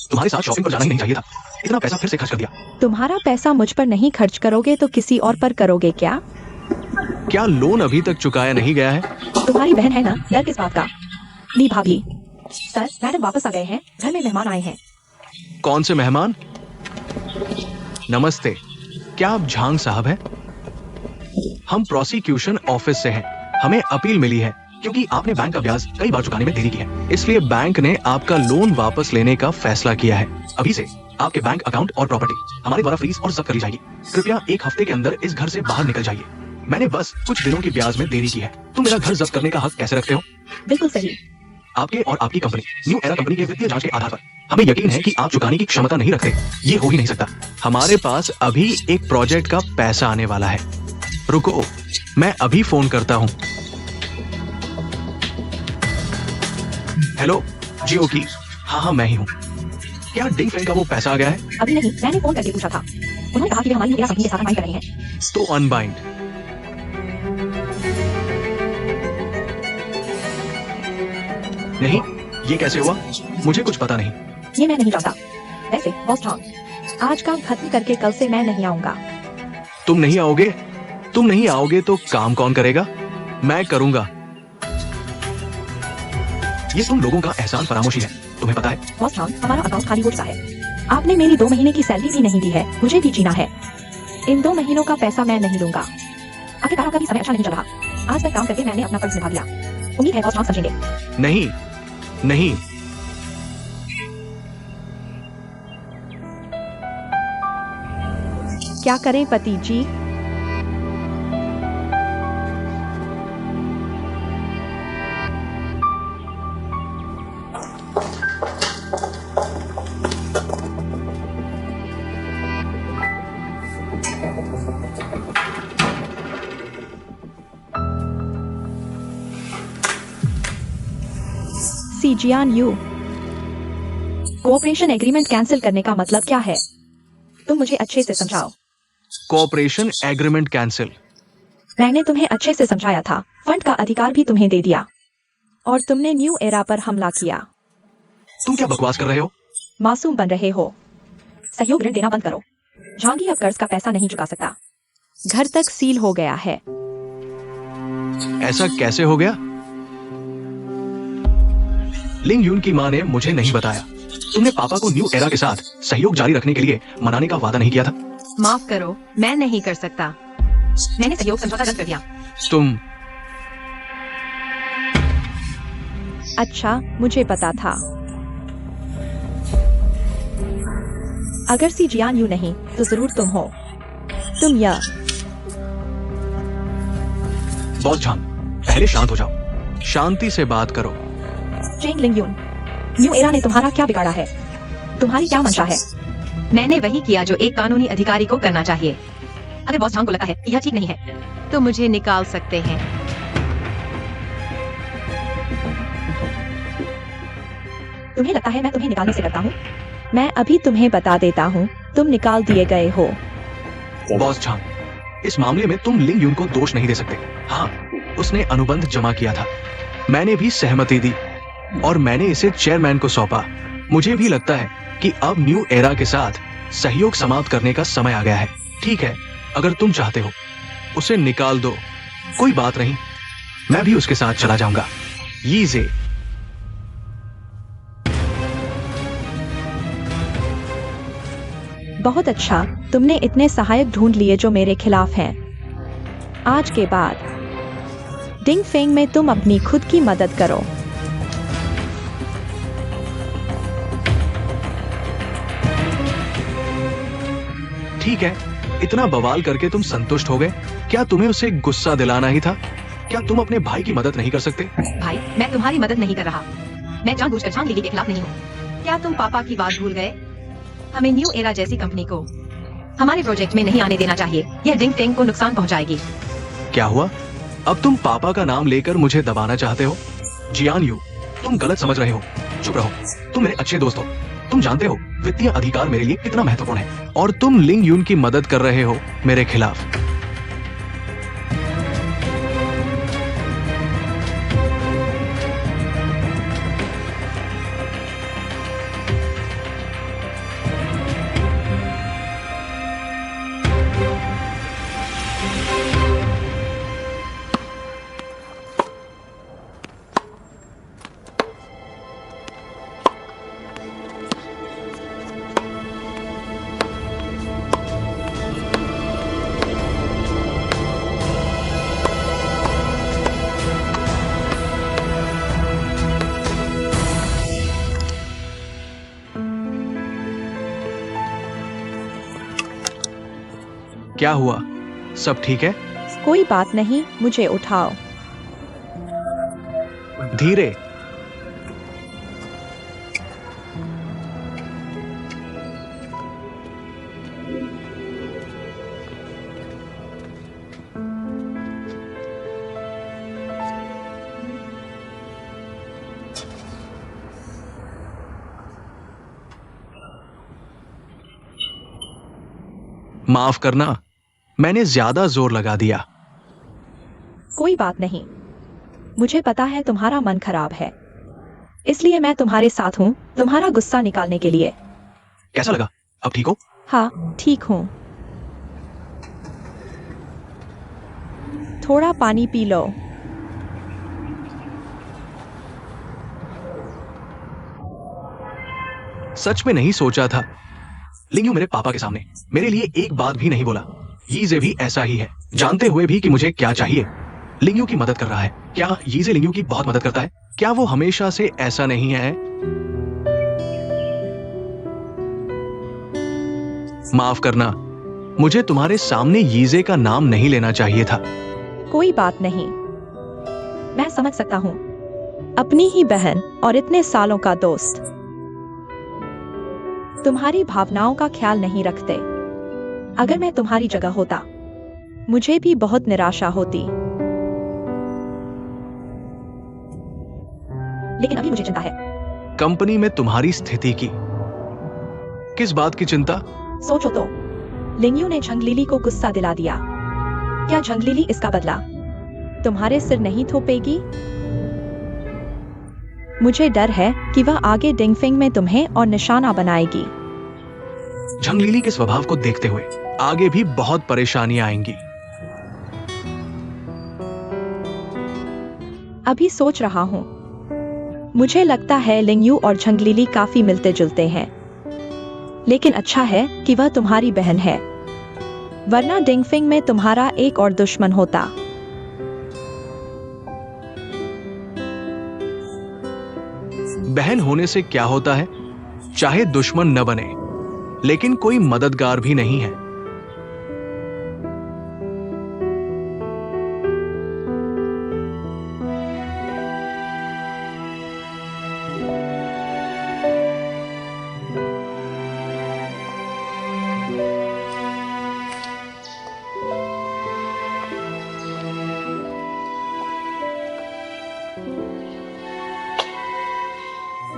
तुम्हारे साथ शॉपिंग पर जाना ही नहीं चाहिए था। इतना पैसा फिर से खर्च कर दिया। तुम्हारा पैसा मुझ पर नहीं खर्च करोगे तो किसी और पर करोगे क्या? क्या लोन अभी तक चुकाया नहीं गया है? तुम्हारी बहन है ना, डर किस बात का? ली भाभी। सर, मैडम वापस आ गए हैं, घर में मेहमान आए हैं। कौन से मेहमान? नमस्ते, क्या आप झांग साहब हैं? हम प्रोसिक्यूशन ऑफिस से हैं। हमें अपील मिली है क्योंकि आपने बैंक का ब्याज कई बार चुकाने में देरी की है, इसलिए बैंक ने आपका लोन वापस लेने का फैसला किया है। अभी से आपके बैंक अकाउंट और प्रॉपर्टी हमारे द्वारा फ्रीज और जब्त करी जाएगी। कृपया 1 हफ्ते के अंदर इस घर से बाहर निकल जाइए। मैंने बस कुछ दिनों की ब्याज में देरी की है। तुम मेरा घर जब्त करने का हक कैसे रखते हो? बिल्कुल सही। आपके और आपकी कंपनी न्यू एरा कंपनी के वित्तीय जांच के आधार पर हमें यकीन है कि आप चुकाने की क्षमता नहीं रखते। ये हो ही नहीं सकता। हमारे पास अभी एक प्रोजेक्ट का पैसा आने वाला है। रुको, मैं अभी फोन करता हूँ। हेलो, जियो की? हाँ, मैं ही हूँ। क्या डिंगफेंग का वो पैसा आ गया है? अभी नहीं, मैंने फोन करके पूछा था। उन्होंने कहा कि वे हमारी न्यू एरा कंपनी के साथ अनबाइंड कर रहे हैं। तो अनबाइंड। नहीं, ये कैसे हुआ? मुझे कुछ पता नहीं। ये मैं नहीं जानता। वैसे बॉस जॉन, आज काम खत्म करके कल से मैं नहीं आऊंगा। तुम नहीं आओगे? तुम नहीं आओगे तो काम कौन करेगा? मैं करूंगा। ये तुम लोगों का एहसान फरामोशी है, तुम्हें पता है? बॉस जॉन, हमारा अकाउंट खाली हो चुका है। आपने मेरी 2 महीने की सैलरी भी नहीं दी है। मुझे भी जीना है। इन 2 महीनों का पैसा मैं नहीं लूंगा। आखिरकार आपका भी समय अच्छा नहीं चल रहा। आज तक काम करके मैंने अपना फर्ज निभा लिया। उम्मीद है बॉस जॉन समझेंगे। नहीं, नहीं। क्या करें पति जी? सी जियान यू, कोऑपरेशन एग्रीमेंट कैंसिल करने का मतलब क्या है? तुम मुझे अच्छे से समझाओ। Cooperation agreement cancel. मैंने तुम्हें अच्छे से समझाया था, फंड का अधिकार भी तुम्हें दे दिया। और तुमने न्यू एरा पर हमला किया। तुम क्या बकवास कर रहे हो? मासूम बन रहे हो। सहयोग ऋण देना बंद करो। जहांगीर अब कर्ज का पैसा नहीं चुका सकता। घर तक सील हो गया है। ऐसा कैसे हो गया? लिंग यून की मां ने मुझे नहीं बताया। तुमने पापा को न्यू एरा के साथ सहयोग जारी रखने के लिए मनाने का वादा नहीं किया था। माफ करो, मैं नहीं कर सकता। मैंने सहयोग समझौता रद्द कर दिया। तुम अच्छा, मुझे पता था। अगर सी जियान यू नहीं तो जरूर तुम हो। तुम यह बॉस झांग, पहले शांत हो जाओ। शांति से बात करो। चेंग लिंग यून, न्यू एरा ने तुम्हारा क्या बिगाड़ा है? तुम्हारी क्या मंशा है? मैंने वही किया जो एक कानूनी अधिकारी को करना चाहिए। अगर बॉस झांग को लगता है कि यह ठीक नहीं है, तो मुझे निकाल सकते हैं। तुम्हें लगता है मैं तुम्हें निकालने से डरता हूँ? मैं अभी तुम्हें बता देता हूँ, तुम निकाल दिए गए हो। बॉस झांग, इस मामले में तुम लिंग यून को दोष नहीं दे सकते। हाँ, उसने अनुबंध जमा किया था, मैंने भी सहमति दी और मैंने इसे चेयरमैन को सौंपा। मुझे भी लगता है कि अब न्यू एरा के साथ सहयोग समाप्त करने का समय आ गया है। ठीक है, अगर तुम चाहते हो उसे निकाल दो, कोई बात नहीं, मैं भी उसके साथ चला जाऊंगा। यीजे, बहुत अच्छा, तुमने इतने सहायक ढूंढ लिए जो मेरे खिलाफ हैं। आज के बाद डिंग फेंग में तुम अपनी खुद की मदद करो। ठीक है, इतना बवाल करके तुम संतुष्ट हो गए? क्या तुम्हें उसे गुस्सा दिलाना ही था? क्या तुम अपने भाई की मदद नहीं कर सकते? भाई, मैं तुम्हारी मदद नहीं कर रहा। मैं जानबूझकर झांग लीली के खिलाफ नहीं हूँ। क्या तुम पापा की बात भूल गए? हमें न्यू एरा जैसी कंपनी को हमारे प्रोजेक्ट में नहीं आने देना चाहिए। यह डिंग टेंग को नुकसान पहुंचाएगी। क्या हुआ? अब तुम पापा का नाम लेकर मुझे दबाना चाहते हो? जियान यू, तुम गलत समझ रहे हो। चुप रहो, तुम मेरे अच्छे दोस्त हो। तुम जानते हो वित्तीय अधिकार मेरे लिए कितना महत्वपूर्ण है, और तुम लिंग यून की मदद कर रहे हो मेरे खिलाफ। क्या हुआ? सब ठीक है? कोई बात नहीं, मुझे उठाओ। धीरे। माफ करना, मैंने ज्यादा जोर लगा दिया। कोई बात नहीं, मुझे पता है तुम्हारा मन खराब है, इसलिए मैं तुम्हारे साथ हूँ तुम्हारा गुस्सा निकालने के लिए। कैसा लगा? अब ठीक हो? हाँ, ठीक हूँ। थोड़ा पानी पी लो। सच में नहीं सोचा था। लिंगयू मेरे पापा के सामने मेरे लिए एक बात भी नहीं बोला। यीजे भी ऐसा ही है, जानते हुए भी कि मुझे क्या चाहिए। लिंगयू की मदद कर रहा है। क्या यीजे लिंगयू की बहुत मदद करता है? क्या वो हमेशा से ऐसा नहीं है? माफ करना, मुझे तुम्हारे सामने यीजे का नाम नहीं लेना चाहिए था। कोई बात नहीं, मैं समझ सकता हूँ। अपनी ही बहन और इतने सालों का दोस्त तुम्हारी भावनाओं का ख्याल नहीं रखते। अगर मैं तुम्हारी जगह होता, मुझे भी बहुत निराशा होती। लेकिन अभी मुझे चिंता है। कंपनी में तुम्हारी स्थिति की। किस बात की चिंता? सोचो तो, लिंगयू ने झंगलीली को गुस्सा दिला दिया। क्या झंगलीली इसका बदला तुम्हारे सिर नहीं थोपेगी? मुझे डर है कि वह आगे डिंगफिंग में तुम्हें और निशाना बनाएगी। झंगलीली के स्वभाव को देखते हुए आगे भी बहुत परेशानियां आएंगी। अभी सोच रहा हूँ। मुझे लगता है लिंगयू और झंगलीली काफी मिलते जुलते हैं, लेकिन अच्छा है कि वह तुम्हारी बहन है, वरना डिंगफिंग में तुम्हारा एक और दुश्मन होता। बहन होने से क्या होता है? चाहे दुश्मन न बने, लेकिन कोई मददगार भी नहीं है।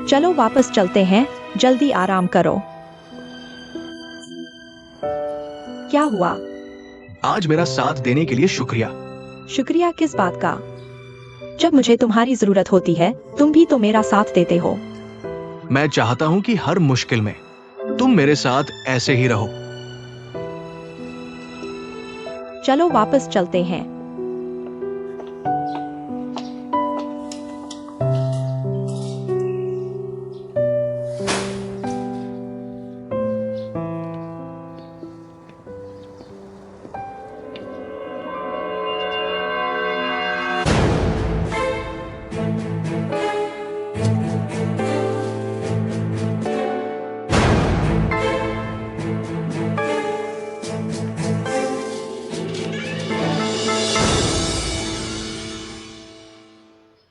चलो वापस चलते हैं, जल्दी आराम करो। क्या हुआ? आज मेरा साथ देने के लिए शुक्रिया। शुक्रिया किस बात का? जब मुझे तुम्हारी जरूरत होती है, तुम भी तो मेरा साथ देते हो। मैं चाहता हूं कि हर मुश्किल में तुम मेरे साथ ऐसे ही रहो। चलो वापस चलते हैं।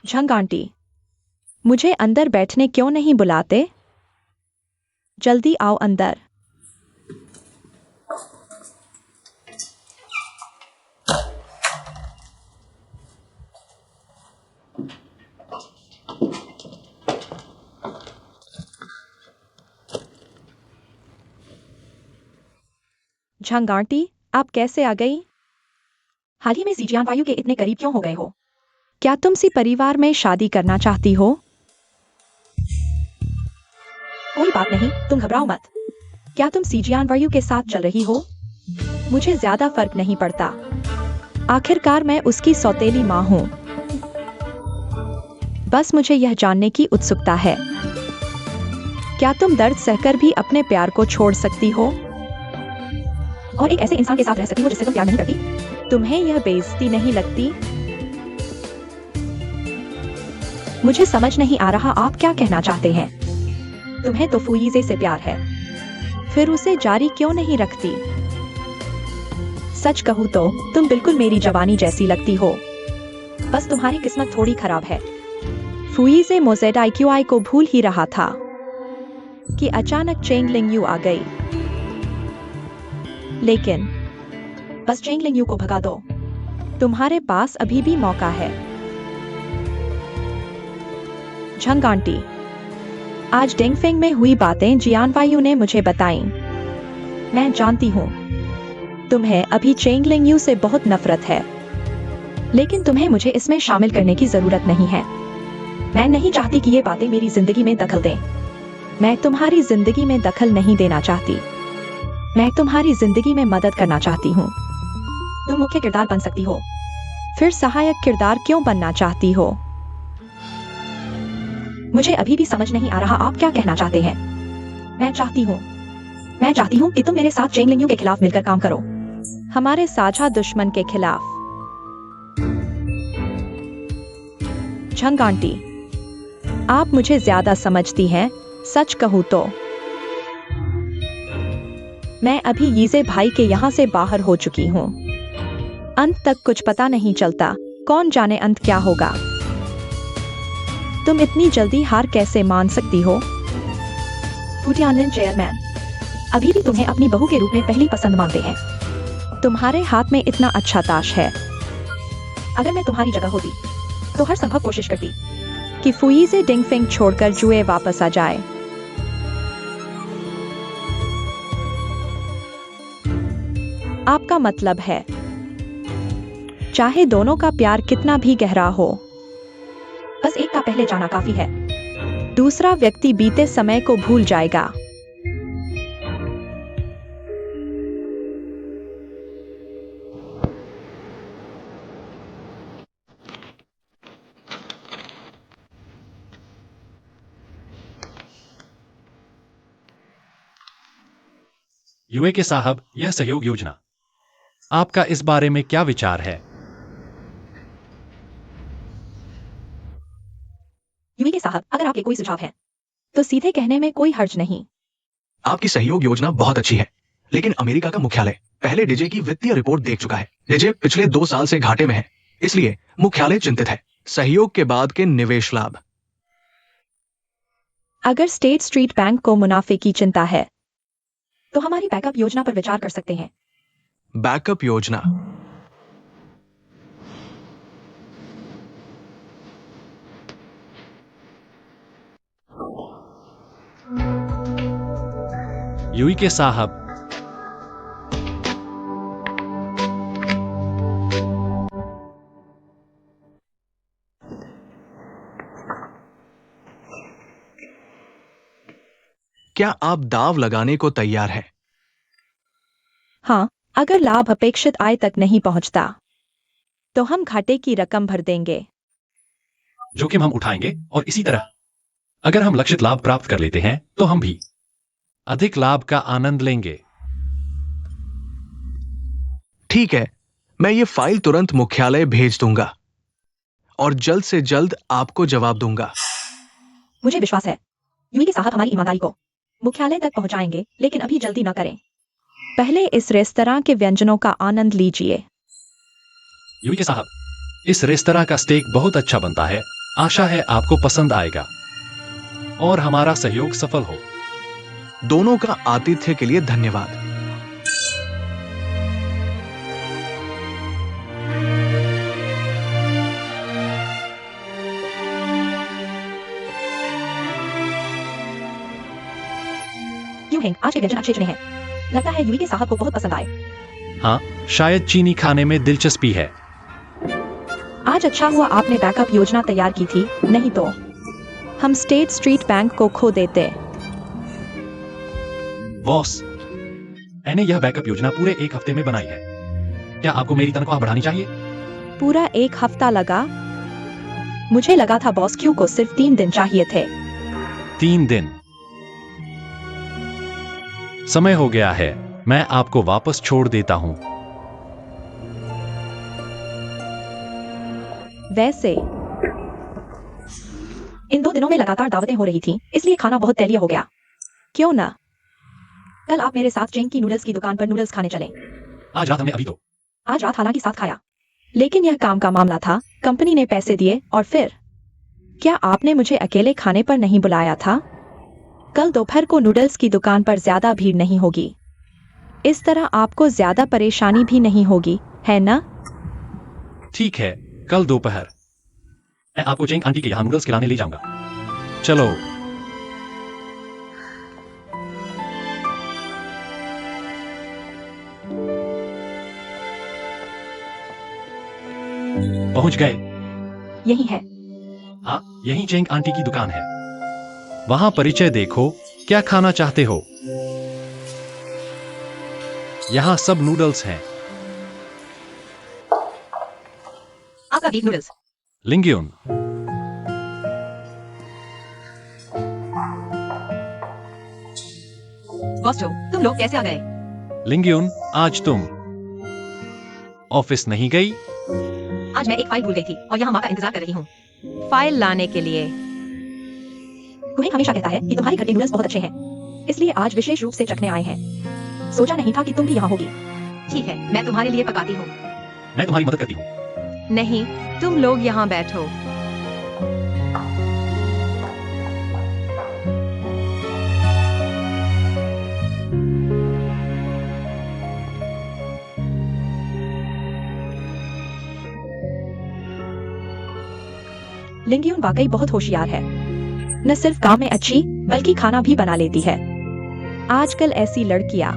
झंग आंटी, मुझे अंदर बैठने क्यों नहीं बुलाते? जल्दी आओ अंदर। झंग आंटी, आप कैसे आ गई? हाल ही में सीजियान वायु के इतने करीब क्यों हो गए हो? क्या तुम सी परिवार में शादी करना चाहती हो? कोई बात नहीं, तुम घबराओ मत। क्या तुम सीजियान वायु के साथ चल रही हो? मुझे ज्यादा फर्क नहीं पड़ता। आखिरकार मैं उसकी सौतेली माँ हूँ। बस मुझे यह जानने की उत्सुकता है, क्या तुम दर्द सहकर भी अपने प्यार को छोड़ सकती हो? और एक ऐसे इंसान के साथ रह सकती हो जिससे तुम प्यार नहीं करती? तुम्हें यह बेइज्जती नहीं लगती? मुझे समझ नहीं आ रहा आप क्या कहना चाहते हैं। तुम्हें तो फुईजे से प्यार है, फिर उसे जारी क्यों नहीं रखती? सच कहूँ तो तुम बिल्कुल मेरी जवानी जैसी लगती हो। बस तुम्हारी किस्मत थोड़ी खराब है। फुईजे मोजेडाईक्यूआई को भूल ही रहा था कि अचानक चेंग लिंगयू आ गई। लेकिन बस चेंग लिंगयू को भगा दो। तुम्हारे पास अभी भी मौका है। झंग आंटी, आज डिंगफिंग में हुई बातें जियान वायु ने मुझे बताई। मैं जानती हूँ तुम्हें अभी चेंग लिंगयू से बहुत नफरत है, लेकिन तुम्हें मुझे इसमें शामिल करने की जरूरत नहीं है। मैं नहीं चाहती कि ये बातें मेरी जिंदगी में दखल दें। मैं तुम्हारी जिंदगी में दखल नहीं देना चाहती, मैं तुम्हारी जिंदगी में मदद करना चाहती हूँ। तुम मुख्य किरदार बन सकती हो। फिर सहायक किरदार क्यों बनना चाहती हो? मुझे अभी भी समझ नहीं आ रहा आप क्या कहना चाहते हैं। मैं चाहती हूँ कि तुम मेरे साथ चेंग लिंगयू के खिलाफ मिलकर काम करो। हमारे साझा दुश्मन के खिलाफ। झंग आंटी, आप मुझे ज्यादा समझती हैं। सच कहूँ तो मैं अभी यीजे भाई के यहाँ से बाहर हो चुकी हूँ। अंत तक कुछ पता नहीं चलता, कौन जाने अंत क्या होगा। तुम इतनी जल्दी हार कैसे मान सकती हो? फुटियानलिन चेयरमैन अभी भी तुम्हें अपनी बहू के रूप में पहली पसंद मानते हैं। तुम्हारे हाथ में इतना अच्छा ताश है। अगर मैं तुम्हारी जगह होती तो हर संभव कोशिश करती कि फुईजे डिंगफिंग छोड़कर जुए वापस आ जाए। आपका मतलब है चाहे दोनों का प्यार कितना भी गहरा हो, बस एक का पहले जाना काफी है। दूसरा व्यक्ति बीते समय को भूल जाएगा। यूए के साहब, यह सहयोग योजना, आपका इस बारे में क्या विचार है? यूवी साहब, अगर आपके कोई सुझाव है तो सीधे कहने में कोई हर्ज नहीं। आपकी सहयोग योजना बहुत अच्छी है, लेकिन अमेरिका का मुख्यालय पहले डीजे की वित्तीय रिपोर्ट देख चुका है। डीजे पिछले 2 साल से घाटे में है, इसलिए मुख्यालय चिंतित है। सहयोग के बाद के निवेश लाभ। अगर स्टेट स्ट्रीट बैंक को मुनाफे की चिंता है तो हमारी बैकअप योजना पर विचार कर सकते हैं। बैकअप योजना। यूई के साहब, क्या आप दाव लगाने को तैयार हैं? हाँ, अगर लाभ अपेक्षित आय तक नहीं पहुंचता तो हम घाटे की रकम भर देंगे। जोखिम हम उठाएंगे और इसी तरह अगर हम लक्षित लाभ प्राप्त कर लेते हैं तो हम भी अधिक लाभ का आनंद लेंगे। ठीक है, मैं ये फाइल तुरंत मुख्यालय भेज दूंगा और जल्द से जल्द आपको जवाब दूंगा। मुझे विश्वास है यूवी साहब हमारी ईमानदारी को मुख्यालय तक पहुंचाएंगे, लेकिन अभी जल्दी न करें। पहले इस रेस्तरां के व्यंजनों का आनंद लीजिए। यूई के साहब, इस रेस्तरां का स्टेक बहुत अच्छा बनता है। आशा है आपको पसंद आएगा और हमारा सहयोग सफल हो। दोनों का आतिथ्य के लिए धन्यवाद। यूहेंग, आज के व्यंजन अच्छे चुने हैं। लगता है यूवी साहब को बहुत पसंद आए। हाँ, शायद चीनी खाने में दिलचस्पी है। आज अच्छा हुआ आपने बैकअप योजना तैयार की थी, नहीं तो हम स्टेट स्ट्रीट बैंक को खो देते। बॉस, मैंने यह बैकअप योजना पूरे 1 हफ्ते में बनाई है। क्या आपको मेरी तनख्वाह बढ़ानी चाहिए? पूरा 1 हफ्ता लगा? मुझे लगा था बॉस क्यू को सिर्फ 3 दिन चाहिए थे। 3 दिन? समय हो गया है, मैं आपको वापस छोड़ देता हूं। वैसे इन 2 दिनों में लगातार दावतें हो रही थी, इसलिए खाना बहुत तैलीय हो गया। क्यों ना कल आप मेरे साथ चेंग की नूडल्स की दुकान पर नूडल्स खाने चलें। आज रात हमने अभी तो आज रात हालांकि साथ खाया, लेकिन यह काम का मामला था। कंपनी ने पैसे दिए और फिर क्या आपने मुझे अकेले खाने पर नहीं बुलाया था? कल दोपहर को नूडल्स की दुकान पर ज्यादा भीड़ नहीं होगी। इस तरह आपको ज्यादा परेशानी भी नहीं होगी, है ना? ठीक है, कल दोपहर मैं आपको चेंग आंटी के यहाँ नूडल्स खिलाने ले जाऊंगा। चलो। पहुंच गए? यही है। हाँ, यही चेंग आंटी की दुकान है। वहां परिचय देखो, क्या खाना चाहते हो? यहाँ सब नूडल्स हैं। आपका बीफ नूडल्स। लिंग्यून। बॉस जो, तुम लोग कैसे आ गए? लिंग्यून, आज तुम ऑफिस नहीं गई? आज मैं एक फाइल भूल गई थी और यहाँ माँ का इंतजार कर रही हूँ। फाइल लाने के लिए। कुहेंग हमेशा कहता है कि तुम्हारे घर के नूडल्स बहुत अच्छे हैं, इसलिए आज विशेष रूप से चखने आए हैं। सोचा नहीं था कि तुम भी यहाँ होगी। ठीक है, मैं तुम्हारे लिए पकाती हूँ। मैं तुम्हारी मदद करती हूँ। नहीं, तुम लोग यहाँ बैठो। लिंगयून वाकई बहुत होशियार है। न सिर्फ काम में अच्छी बल्कि खाना भी बना लेती है। आजकल ऐसी लड़कियां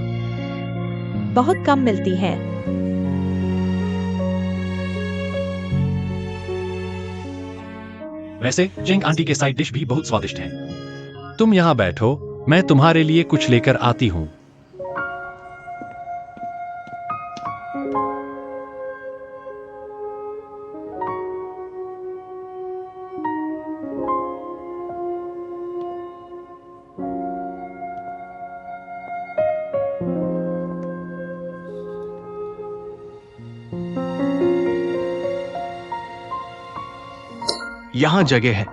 बहुत कम मिलती हैं। वैसे जिंग आंटी के साइड डिश भी बहुत स्वादिष्ट है। तुम यहाँ बैठो, मैं तुम्हारे लिए कुछ लेकर आती हूँ। यहाँ जगह है।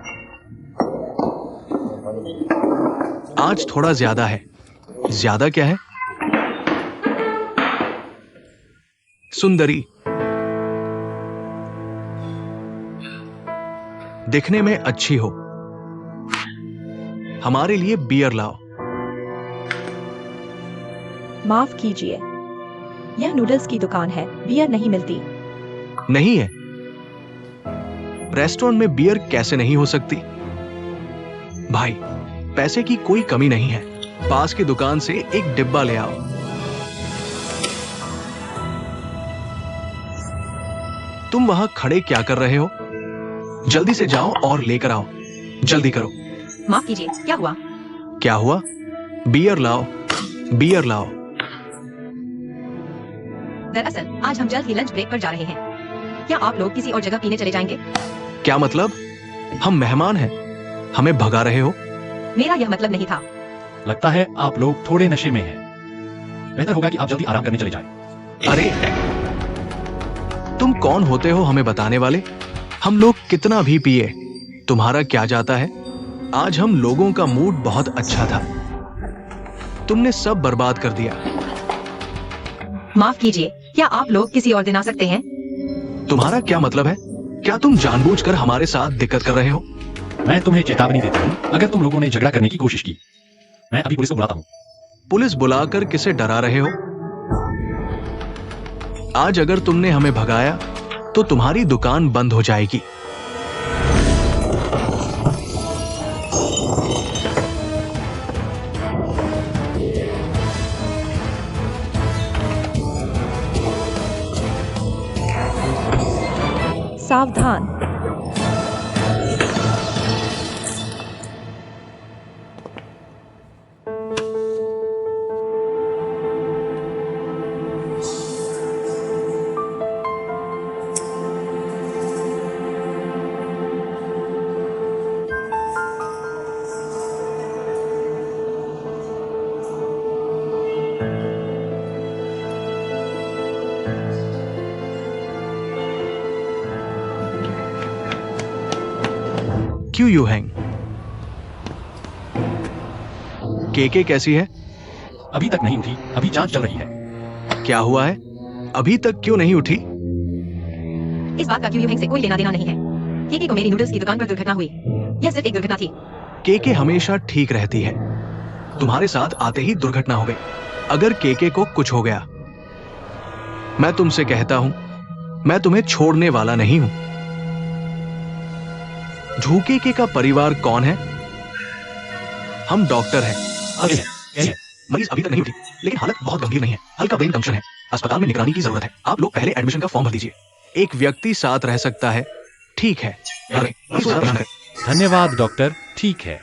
आज थोड़ा ज्यादा है। ज्यादा क्या है? सुंदरी, दिखने में अच्छी हो। हमारे लिए बियर लाओ। माफ कीजिए, यह नूडल्स की दुकान है, बियर नहीं मिलती। नहीं है? रेस्टोरेंट में बियर कैसे नहीं हो सकती? भाई, पैसे की कोई कमी नहीं है। पास की दुकान से एक डिब्बा ले आओ। तुम वहां खड़े क्या कर रहे हो? जल्दी से जाओ और लेकर आओ। जल्दी करो। माफ कीजिए, क्या हुआ? क्या हुआ? बियर लाओ, बियर लाओ। दरअसल आज हम जल्द ही लंच ब्रेक पर जा रहे हैं। क्या आप लोग किसी और जगह पीने चले जाएंगे? क्या मतलब? हम मेहमान हैं, हमें भगा रहे हो? मेरा यह मतलब नहीं था। लगता है आप लोग थोड़े नशे में हैं। बेहतर होगा कि आप जल्दी आराम करने चले जाएं। अरे, तुम कौन होते हो हमें बताने वाले? हम लोग कितना भी पिए, तुम्हारा क्या जाता है? आज हम लोगों का मूड बहुत अच्छा था, तुमने सब बर्बाद कर दिया। माफ कीजिए, क्या आप लोग किसी और दिन आ सकते हैं? तुम्हारा क्या मतलब है? क्या तुम जानबूझकर हमारे साथ दिक्कत कर रहे हो? मैं तुम्हें चेतावनी देता हूँ, अगर तुम लोगों ने झगड़ा करने की कोशिश की, मैं अभी पुलिस को बुलाता हूँ। पुलिस बुलाकर किसे डरा रहे हो? आज अगर तुमने हमें भगाया तो तुम्हारी दुकान बंद हो जाएगी। सावधान। क्यों यू हैंग? केके कैसी है? अभी तक नहीं उठी, अभी जांच चल रही है। क्या हुआ है? अभी तक क्यों नहीं उठी? इस बात का क्यू यूहिंग से कोई लेना देना नहीं है। केके को मेरी नूडल्स की दुकान पर दुर्घटना हुई। यह सिर्फ एक दुर्घटना थी। केके हमेशा ठीक रहती है, तुम्हारे साथ आते ही दुर्घटना हो गई। अगर केके को कुछ हो गया, मैं तुमसे कहता हूं, मैं तुम्हें छोड़ने वाला नहीं हूं। झूकेके का परिवार कौन है? हम डॉक्टर हैं। मरीज अभी तक नहीं उठी, लेकिन हालत बहुत गंभीर नहीं है। हल्का ब्रेन कंशन है, अस्पताल में निगरानी की जरूरत है। आप लोग पहले एडमिशन का फॉर्म भर दीजिए। एक व्यक्ति साथ रह सकता है, ठीक है? धन्यवाद डॉक्टर, ठीक है।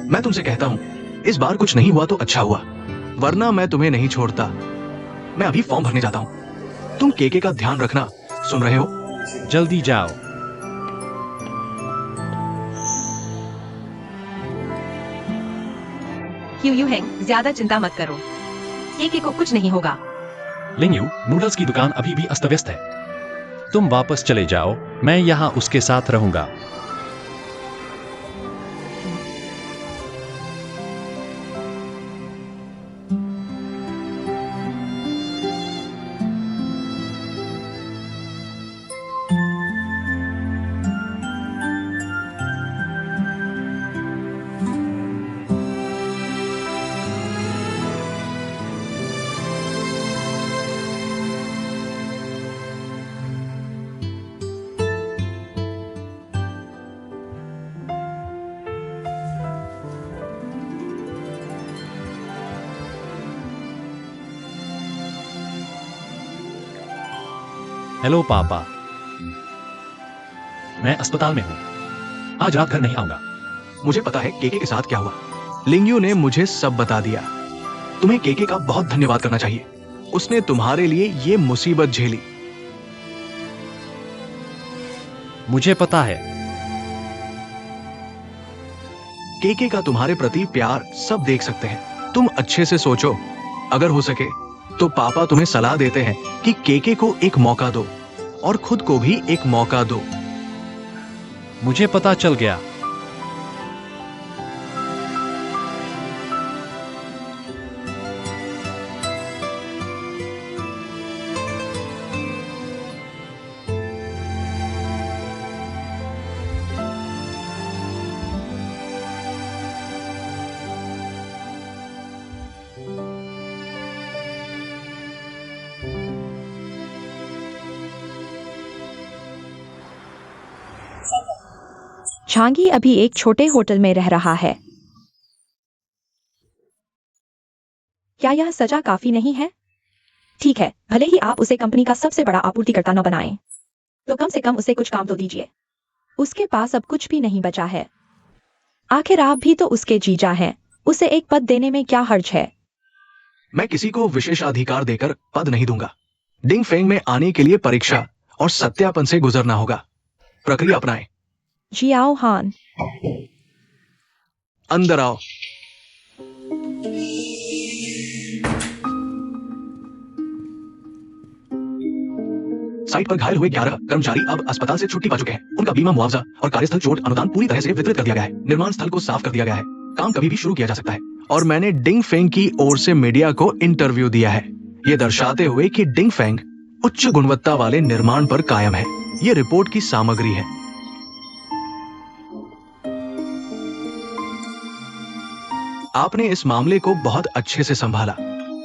मैं तुमसे कहता हूं, इस बार कुछ नहीं हुआ तो अच्छा हुआ, वरना मैं तुम्हें नहीं छोड़ता। मैं अभी फॉर्म भरने जाता हूं। तुम केके का ध्यान रखना, सुन रहे हो? जल्दी जाओ। क्यू यूहिंग, ज्यादा चिंता मत करो, केके को कुछ नहीं होगा। लिंगयू, नूडल्स की दुकान अभी भी अस्त व्यस्त है। तुम वापस चले जाओ, मैं यहाँ उसके साथ रहूंगा। हेलो पापा, मैं अस्पताल में हूँ, आज रात घर नहीं आऊंगा। मुझे पता है केके के साथ क्या हुआ। लिंगयू ने मुझे सब बता दिया। तुम्हें केके का बहुत धन्यवाद करना चाहिए। उसने तुम्हारे लिए ये मुसीबत झेली। मुझे पता है। केके का तुम्हारे प्रति प्यार सब देख सकते हैं। तुम अच्छे से सोचो। अगर हो सके तो पापा तुम्हें सलाह देते हैं कि केके को एक मौका दो और खुद को भी एक मौका दो। मुझे पता चल गया। झांगी अभी एक छोटे होटल में रह रहा है। क्या यह सजा काफी नहीं है? ठीक है, भले ही आप उसे कंपनी का सबसे बड़ा आपूर्तिकर्ता न बनाएं, तो कम से कम उसे कुछ काम तो दीजिए। उसके पास अब कुछ भी नहीं बचा है। आखिर आप भी तो उसके जीजा हैं, उसे एक पद देने में क्या हर्ज है? मैं किसी को विशेषाधिकार देकर पद नहीं दूंगा। डिंग फेंग में आने के लिए परीक्षा और सत्यापन से गुजरना होगा। प्रक्रिया अपनाएं। जियाओ हान, अंदर आओ। साइट पर घायल हुए 11 कर्मचारी अब अस्पताल से छुट्टी पा चुके हैं। उनका बीमा मुआवजा और कार्यस्थल चोट अनुदान पूरी तरह से वितरित कर दिया गया है। निर्माण स्थल को साफ कर दिया गया है। काम कभी भी शुरू किया जा सकता है। और मैंने डिंग फेंग की ओर से मीडिया को इंटरव्यू दिया है, ये दर्शाते हुए कि डिंग फेंग उच्च गुणवत्ता वाले निर्माण पर कायम है। ये रिपोर्ट की सामग्री है। आपने इस मामले को बहुत अच्छे से संभाला।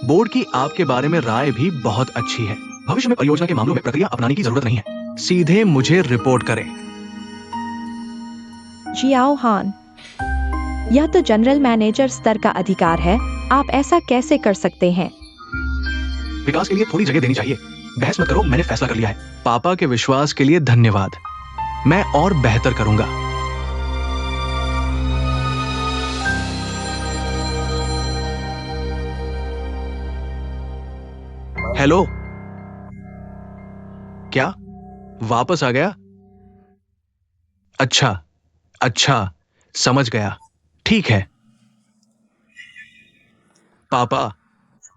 बोर्ड की आपके बारे में राय भी बहुत अच्छी है। भविष्य में परियोजना के मामलों में प्रक्रिया अपनाने की जरूरत नहीं है। सीधे मुझे रिपोर्ट करें। जियाओ हान, यह तो जनरल मैनेजर स्तर का अधिकार है। आप ऐसा कैसे कर सकते हैं? विकास के लिए थोड़ी जगह देनी चाहिए। बहस मत करो, मैंने फैसला कर लिया है। पापा के विश्वास के लिए धन्यवाद। मैं और बेहतर करूंगा। हेलो, क्या वापस आ गया? अच्छा अच्छा, समझ गया। ठीक है। पापा,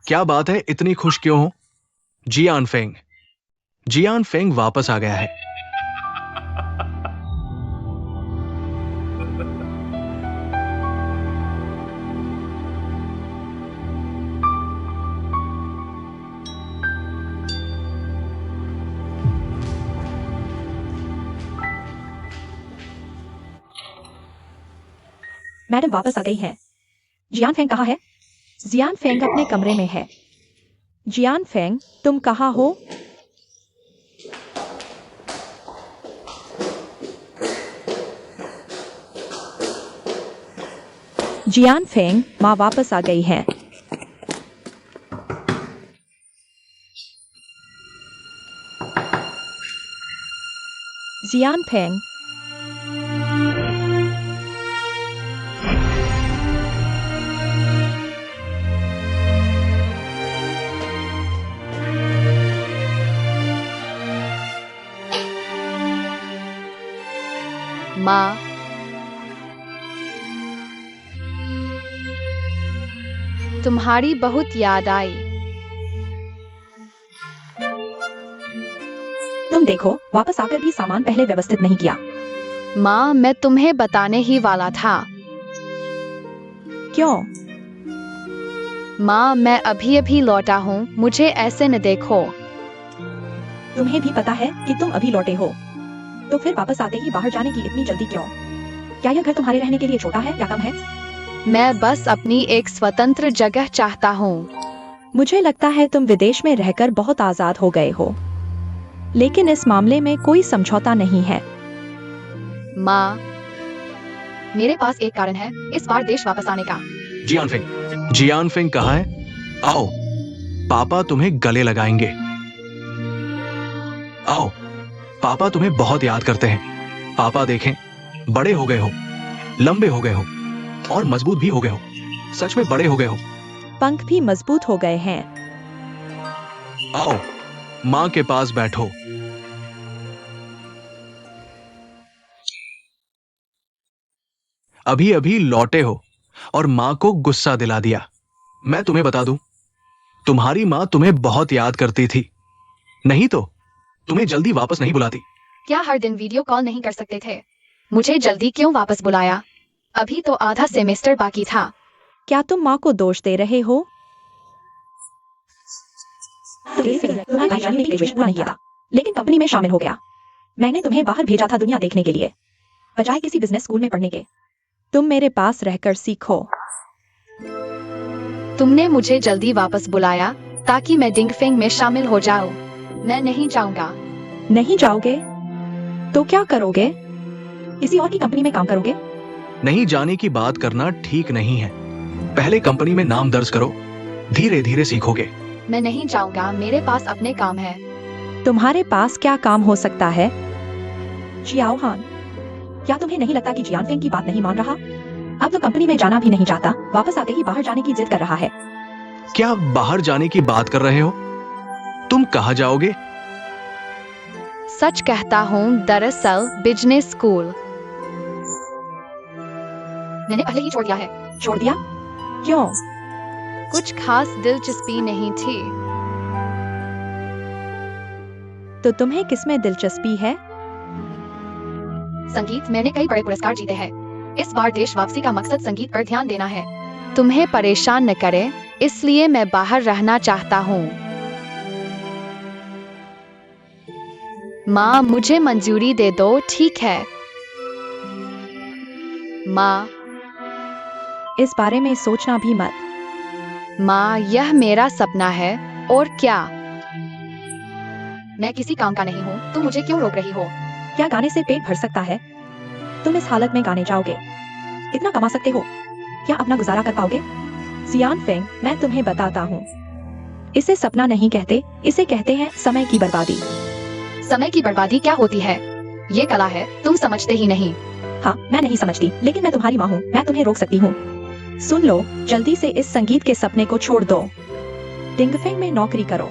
क्या बात है, इतनी खुश क्यों हो? जियान फेंग वापस आ गया है। मैडम वापस आ गई है। जियान फेंग कहाँ है? जियान फेंग अपने कमरे में है। जियान फेंग, तुम कहाँ हो? जियान फेंग, माँ वापस आ गई है। जियान फेंग, माँ, तुम्हारी बहुत याद आई। तुम देखो, वापस आकर भी सामान पहले व्यवस्थित नहीं किया। माँ, मैं तुम्हें बताने ही वाला था। क्यों? माँ, मैं अभी अभी लौटा हूँ, मुझे ऐसे न देखो। तुम्हें भी पता है कि तुम अभी लौटे हो, तो फिर वापस आते ही बाहर जाने की इतनी जल्दी क्यों? क्या यह घर तुम्हारे रहने के लिए छोटा है या कम है? मैं बस अपनी एक स्वतंत्र जगह चाहता हूँ। मुझे लगता है तुम विदेश में रहकर बहुत आजाद हो गए हो, लेकिन इस मामले में कोई समझौता नहीं है। माँ, मेरे पास एक कारण है इस बार देश वापस आने का। जियान फेंग कहाँ है? आओ, पापा तुम्हें गले लगाएंगे। आओ, पापा तुम्हें बहुत याद करते हैं। पापा देखें, बड़े हो गए हो, लंबे हो गए हो और मजबूत भी हो गए हो। सच में बड़े हो गए हो। पंख भी मजबूत हो गए हैं। आओ, माँ के पास बैठो। अभी अभी लौटे हो और माँ को गुस्सा दिला दिया। मैं तुम्हें बता दूं, तुम्हारी माँ तुम्हें बहुत याद करती थी, नहीं तो तुम्हें जल्दी वापस नहीं बुलाती। क्या हर दिन वीडियो कॉल नहीं कर सकते थे? मुझे जल्दी क्यों वापस बुलाया? अभी तो आधा सेमेस्टर बाकी था। क्या तुम माँ को दोष दे रहे हो? तुम्हारा भाई ने ग्रेजुएशन पूरा नहीं किया था, लेकिन कंपनी में शामिल हो गया। मैंने तुम्हें बाहर भेजा था दुनिया देखने के लिए, बजाय किसी बिजनेस स्कूल में पढ़ने के। तुम मेरे पास रहकर सीखो। तुमने मुझे जल्दी वापस बुलाया ताकि मैं डिंगफेंग में शामिल हो जाऊं। मैं नहीं जाऊंगा। नहीं जाओगे तो क्या करोगे? किसी और की कंपनी में काम करोगे? नहीं जाने की बात करना ठीक नहीं है। पहले कंपनी में नाम दर्ज करो, धीरे धीरे सीखोगे। मैं नहीं जाऊंगा, मेरे पास अपने काम है। तुम्हारे पास क्या काम हो सकता है? जियाओ हान, क्या तुम्हें नहीं लगता कि जियानफेंग की बात नहीं मान रहा? अब तो कंपनी में जाना भी नहीं चाहता, वापस आते ही बाहर जाने की जिद कर रहा है। क्या बाहर जाने की बात कर रहे हो? तुम कहाँ जाओगे? सच कहता हूँ, दरअसल बिजनेस स्कूल। मैंने पहले ही छोड़ दिया है। छोड़ दिया? क्यों? कुछ खास दिलचस्पी नहीं थी। तो तुम्हें किसमें दिलचस्पी है? संगीत। मैंने कई बड़े पुरस्कार जीते हैं। इस बार देश वापसी का मकसद संगीत पर ध्यान देना है। तुम्हें परेशान न करे, इसलिए मैं बाहर रहना चाहता हूँ। माँ, मुझे मंजूरी दे दो, ठीक है? माँ। इस बारे में सोचना भी मत। माँ, यह मेरा सपना है, और क्या? मैं किसी काम का नहीं हूँ, तुम मुझे क्यों रोक रही हो? क्या गाने से पेट भर सकता है? तुम इस हालत में गाने जाओगे? इतना कमा सकते हो? क्या अपना गुजारा कर पाओगे? जियानफेंग, मैं तुम्हें बताता हूँ, इसे सपना नहीं कहते, इसे कहते हैं समय की बर्बादी। समय की बर्बादी क्या होती है? ये कला है, तुम समझते ही नहीं। हाँ, मैं नहीं समझती, लेकिन मैं तुम्हारी माँ हूँ, मैं तुम्हें रोक सकती हूँ। सुन लो, जल्दी से इस संगीत के सपने को छोड़ दो। डिंगफेंग में नौकरी करो।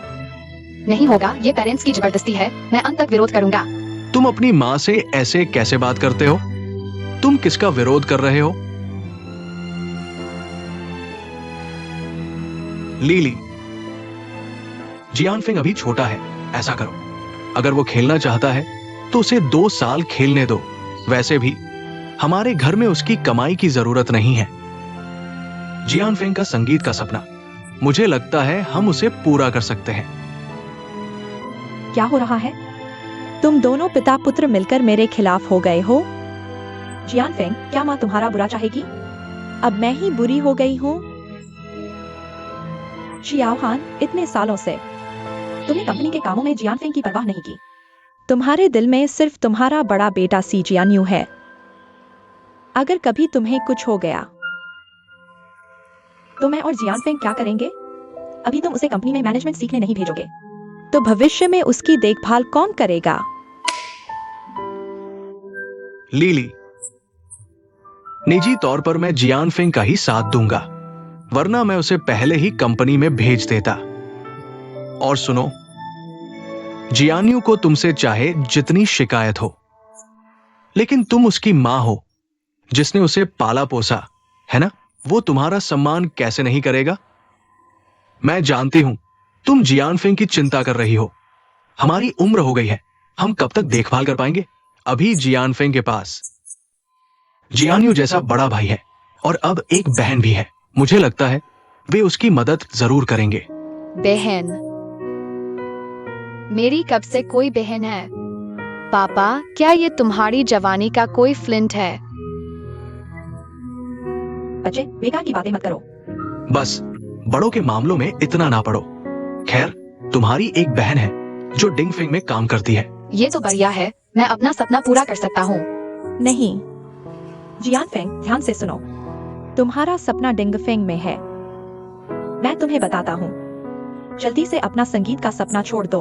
नहीं होगा, ये पेरेंट्स की जबरदस्ती है, मैं अंत तक विरोध करूंगा। तुम अपनी माँ से ऐसे कैसे बात करते हो? तुम किसका विरोध कर रहे हो? लीली, जियानफेंग अभी छोटा है, ऐसा करो, अगर वो खेलना चाहता है तो उसे 2 साल खेलने दो। वैसे भी हमारे घर में उसकी कमाई की जरूरत नहीं है। जियानफेंग का संगीत का सपना, मुझे लगता है हम उसे पूरा कर सकते हैं। क्या हो रहा है? तुम दोनों पिता पुत्र मिलकर मेरे खिलाफ हो गए हो। जियानफेंग, क्या माँ तुम्हारा बुरा चाहेगी? अब मैं ही बुरी हो गई हूँ। जियाओ हान, इतने सालों से तुमने कंपनी के कामों में जियानफेंग की परवाह नहीं की। तुम्हारे दिल में सिर्फ तुम्हारा बड़ा बेटा सी जियान्यू है। अगर कभी तुम्हें कुछ हो गया तो मैं और जियानफेंग क्या करेंगे? अभी तुम उसे कंपनी में मैनेजमेंट सीखने नहीं भेजोगे, तो भविष्य में उसकी देखभाल कौन करेगा? लीली, निजी तौर पर मैं जियानफेंग का ही साथ दूंगा, वरना मैं उसे पहले ही कंपनी में भेज देता। और सुनो, जियान्यू को तुमसे चाहे जितनी शिकायत हो, लेकिन तुम उसकी मां हो जिसने उसे पाला पोसा है ना, वो तुम्हारा सम्मान कैसे नहीं करेगा? मैं जानती हूं तुम जियानफेंग की चिंता कर रही हो। हमारी उम्र हो गई है, हम कब तक देखभाल कर पाएंगे? अभी जियानफेंग के पास जियान्यू जैसा बड़ा भाई है और अब एक बहन भी है। मुझे लगता है वे उसकी मदद जरूर करेंगे। बहन? मेरी कब से कोई बहन है? पापा, क्या ये तुम्हारी जवानी का कोई फ्लिंट है? बच्चे, बेकार की बातें मत करो। बस बड़ों के मामलों में इतना ना पड़ो। खैर, तुम्हारी एक बहन है जो डिंगफेंग में काम करती है। ये तो बढ़िया है, मैं अपना सपना पूरा कर सकता हूँ। नहीं, जियानफेंग, ध्यान से सुनो। तुम्हारा सपना डिंगफेंग में है। मैं तुम्हें बताता हूँ, जल्दी से अपना संगीत का सपना छोड़ दो।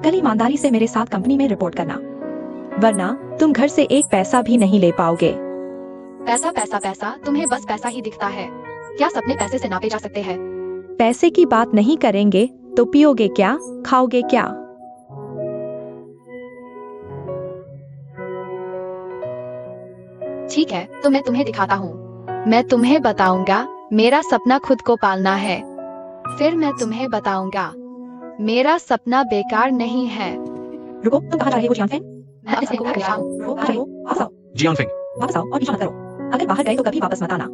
कल ईमानदारी से मेरे साथ कंपनी में रिपोर्ट करना। वरना तुम घर से एक पैसा भी नहीं ले पाओगे। पैसा पैसा पैसा, तुम्हें बस पैसा ही दिखता है। क्या सपने पैसे से नापे जा सकते हैं? पैसे की बात नहीं करेंगे तो पियोगे क्या, खाओगे क्या? ठीक है, तो मैं तुम्हें दिखाता हूँ। मैं तुम्हें बताऊंगा मेरा सपना खुद को पालना है। फिर मैं तुम्हें बताऊंगा मेरा सपना बेकार नहीं है। रुको, तुम कहाँ जा रहे हो जियान फेंग? मैं अपने सपने को लेकर जा रहा हूँ। कहाँ जा रहे हो? वापस आओ। जियान फेंग, वापस आओ और पीछा मत करो। अगर बाहर गए तो कभी वापस मत आना।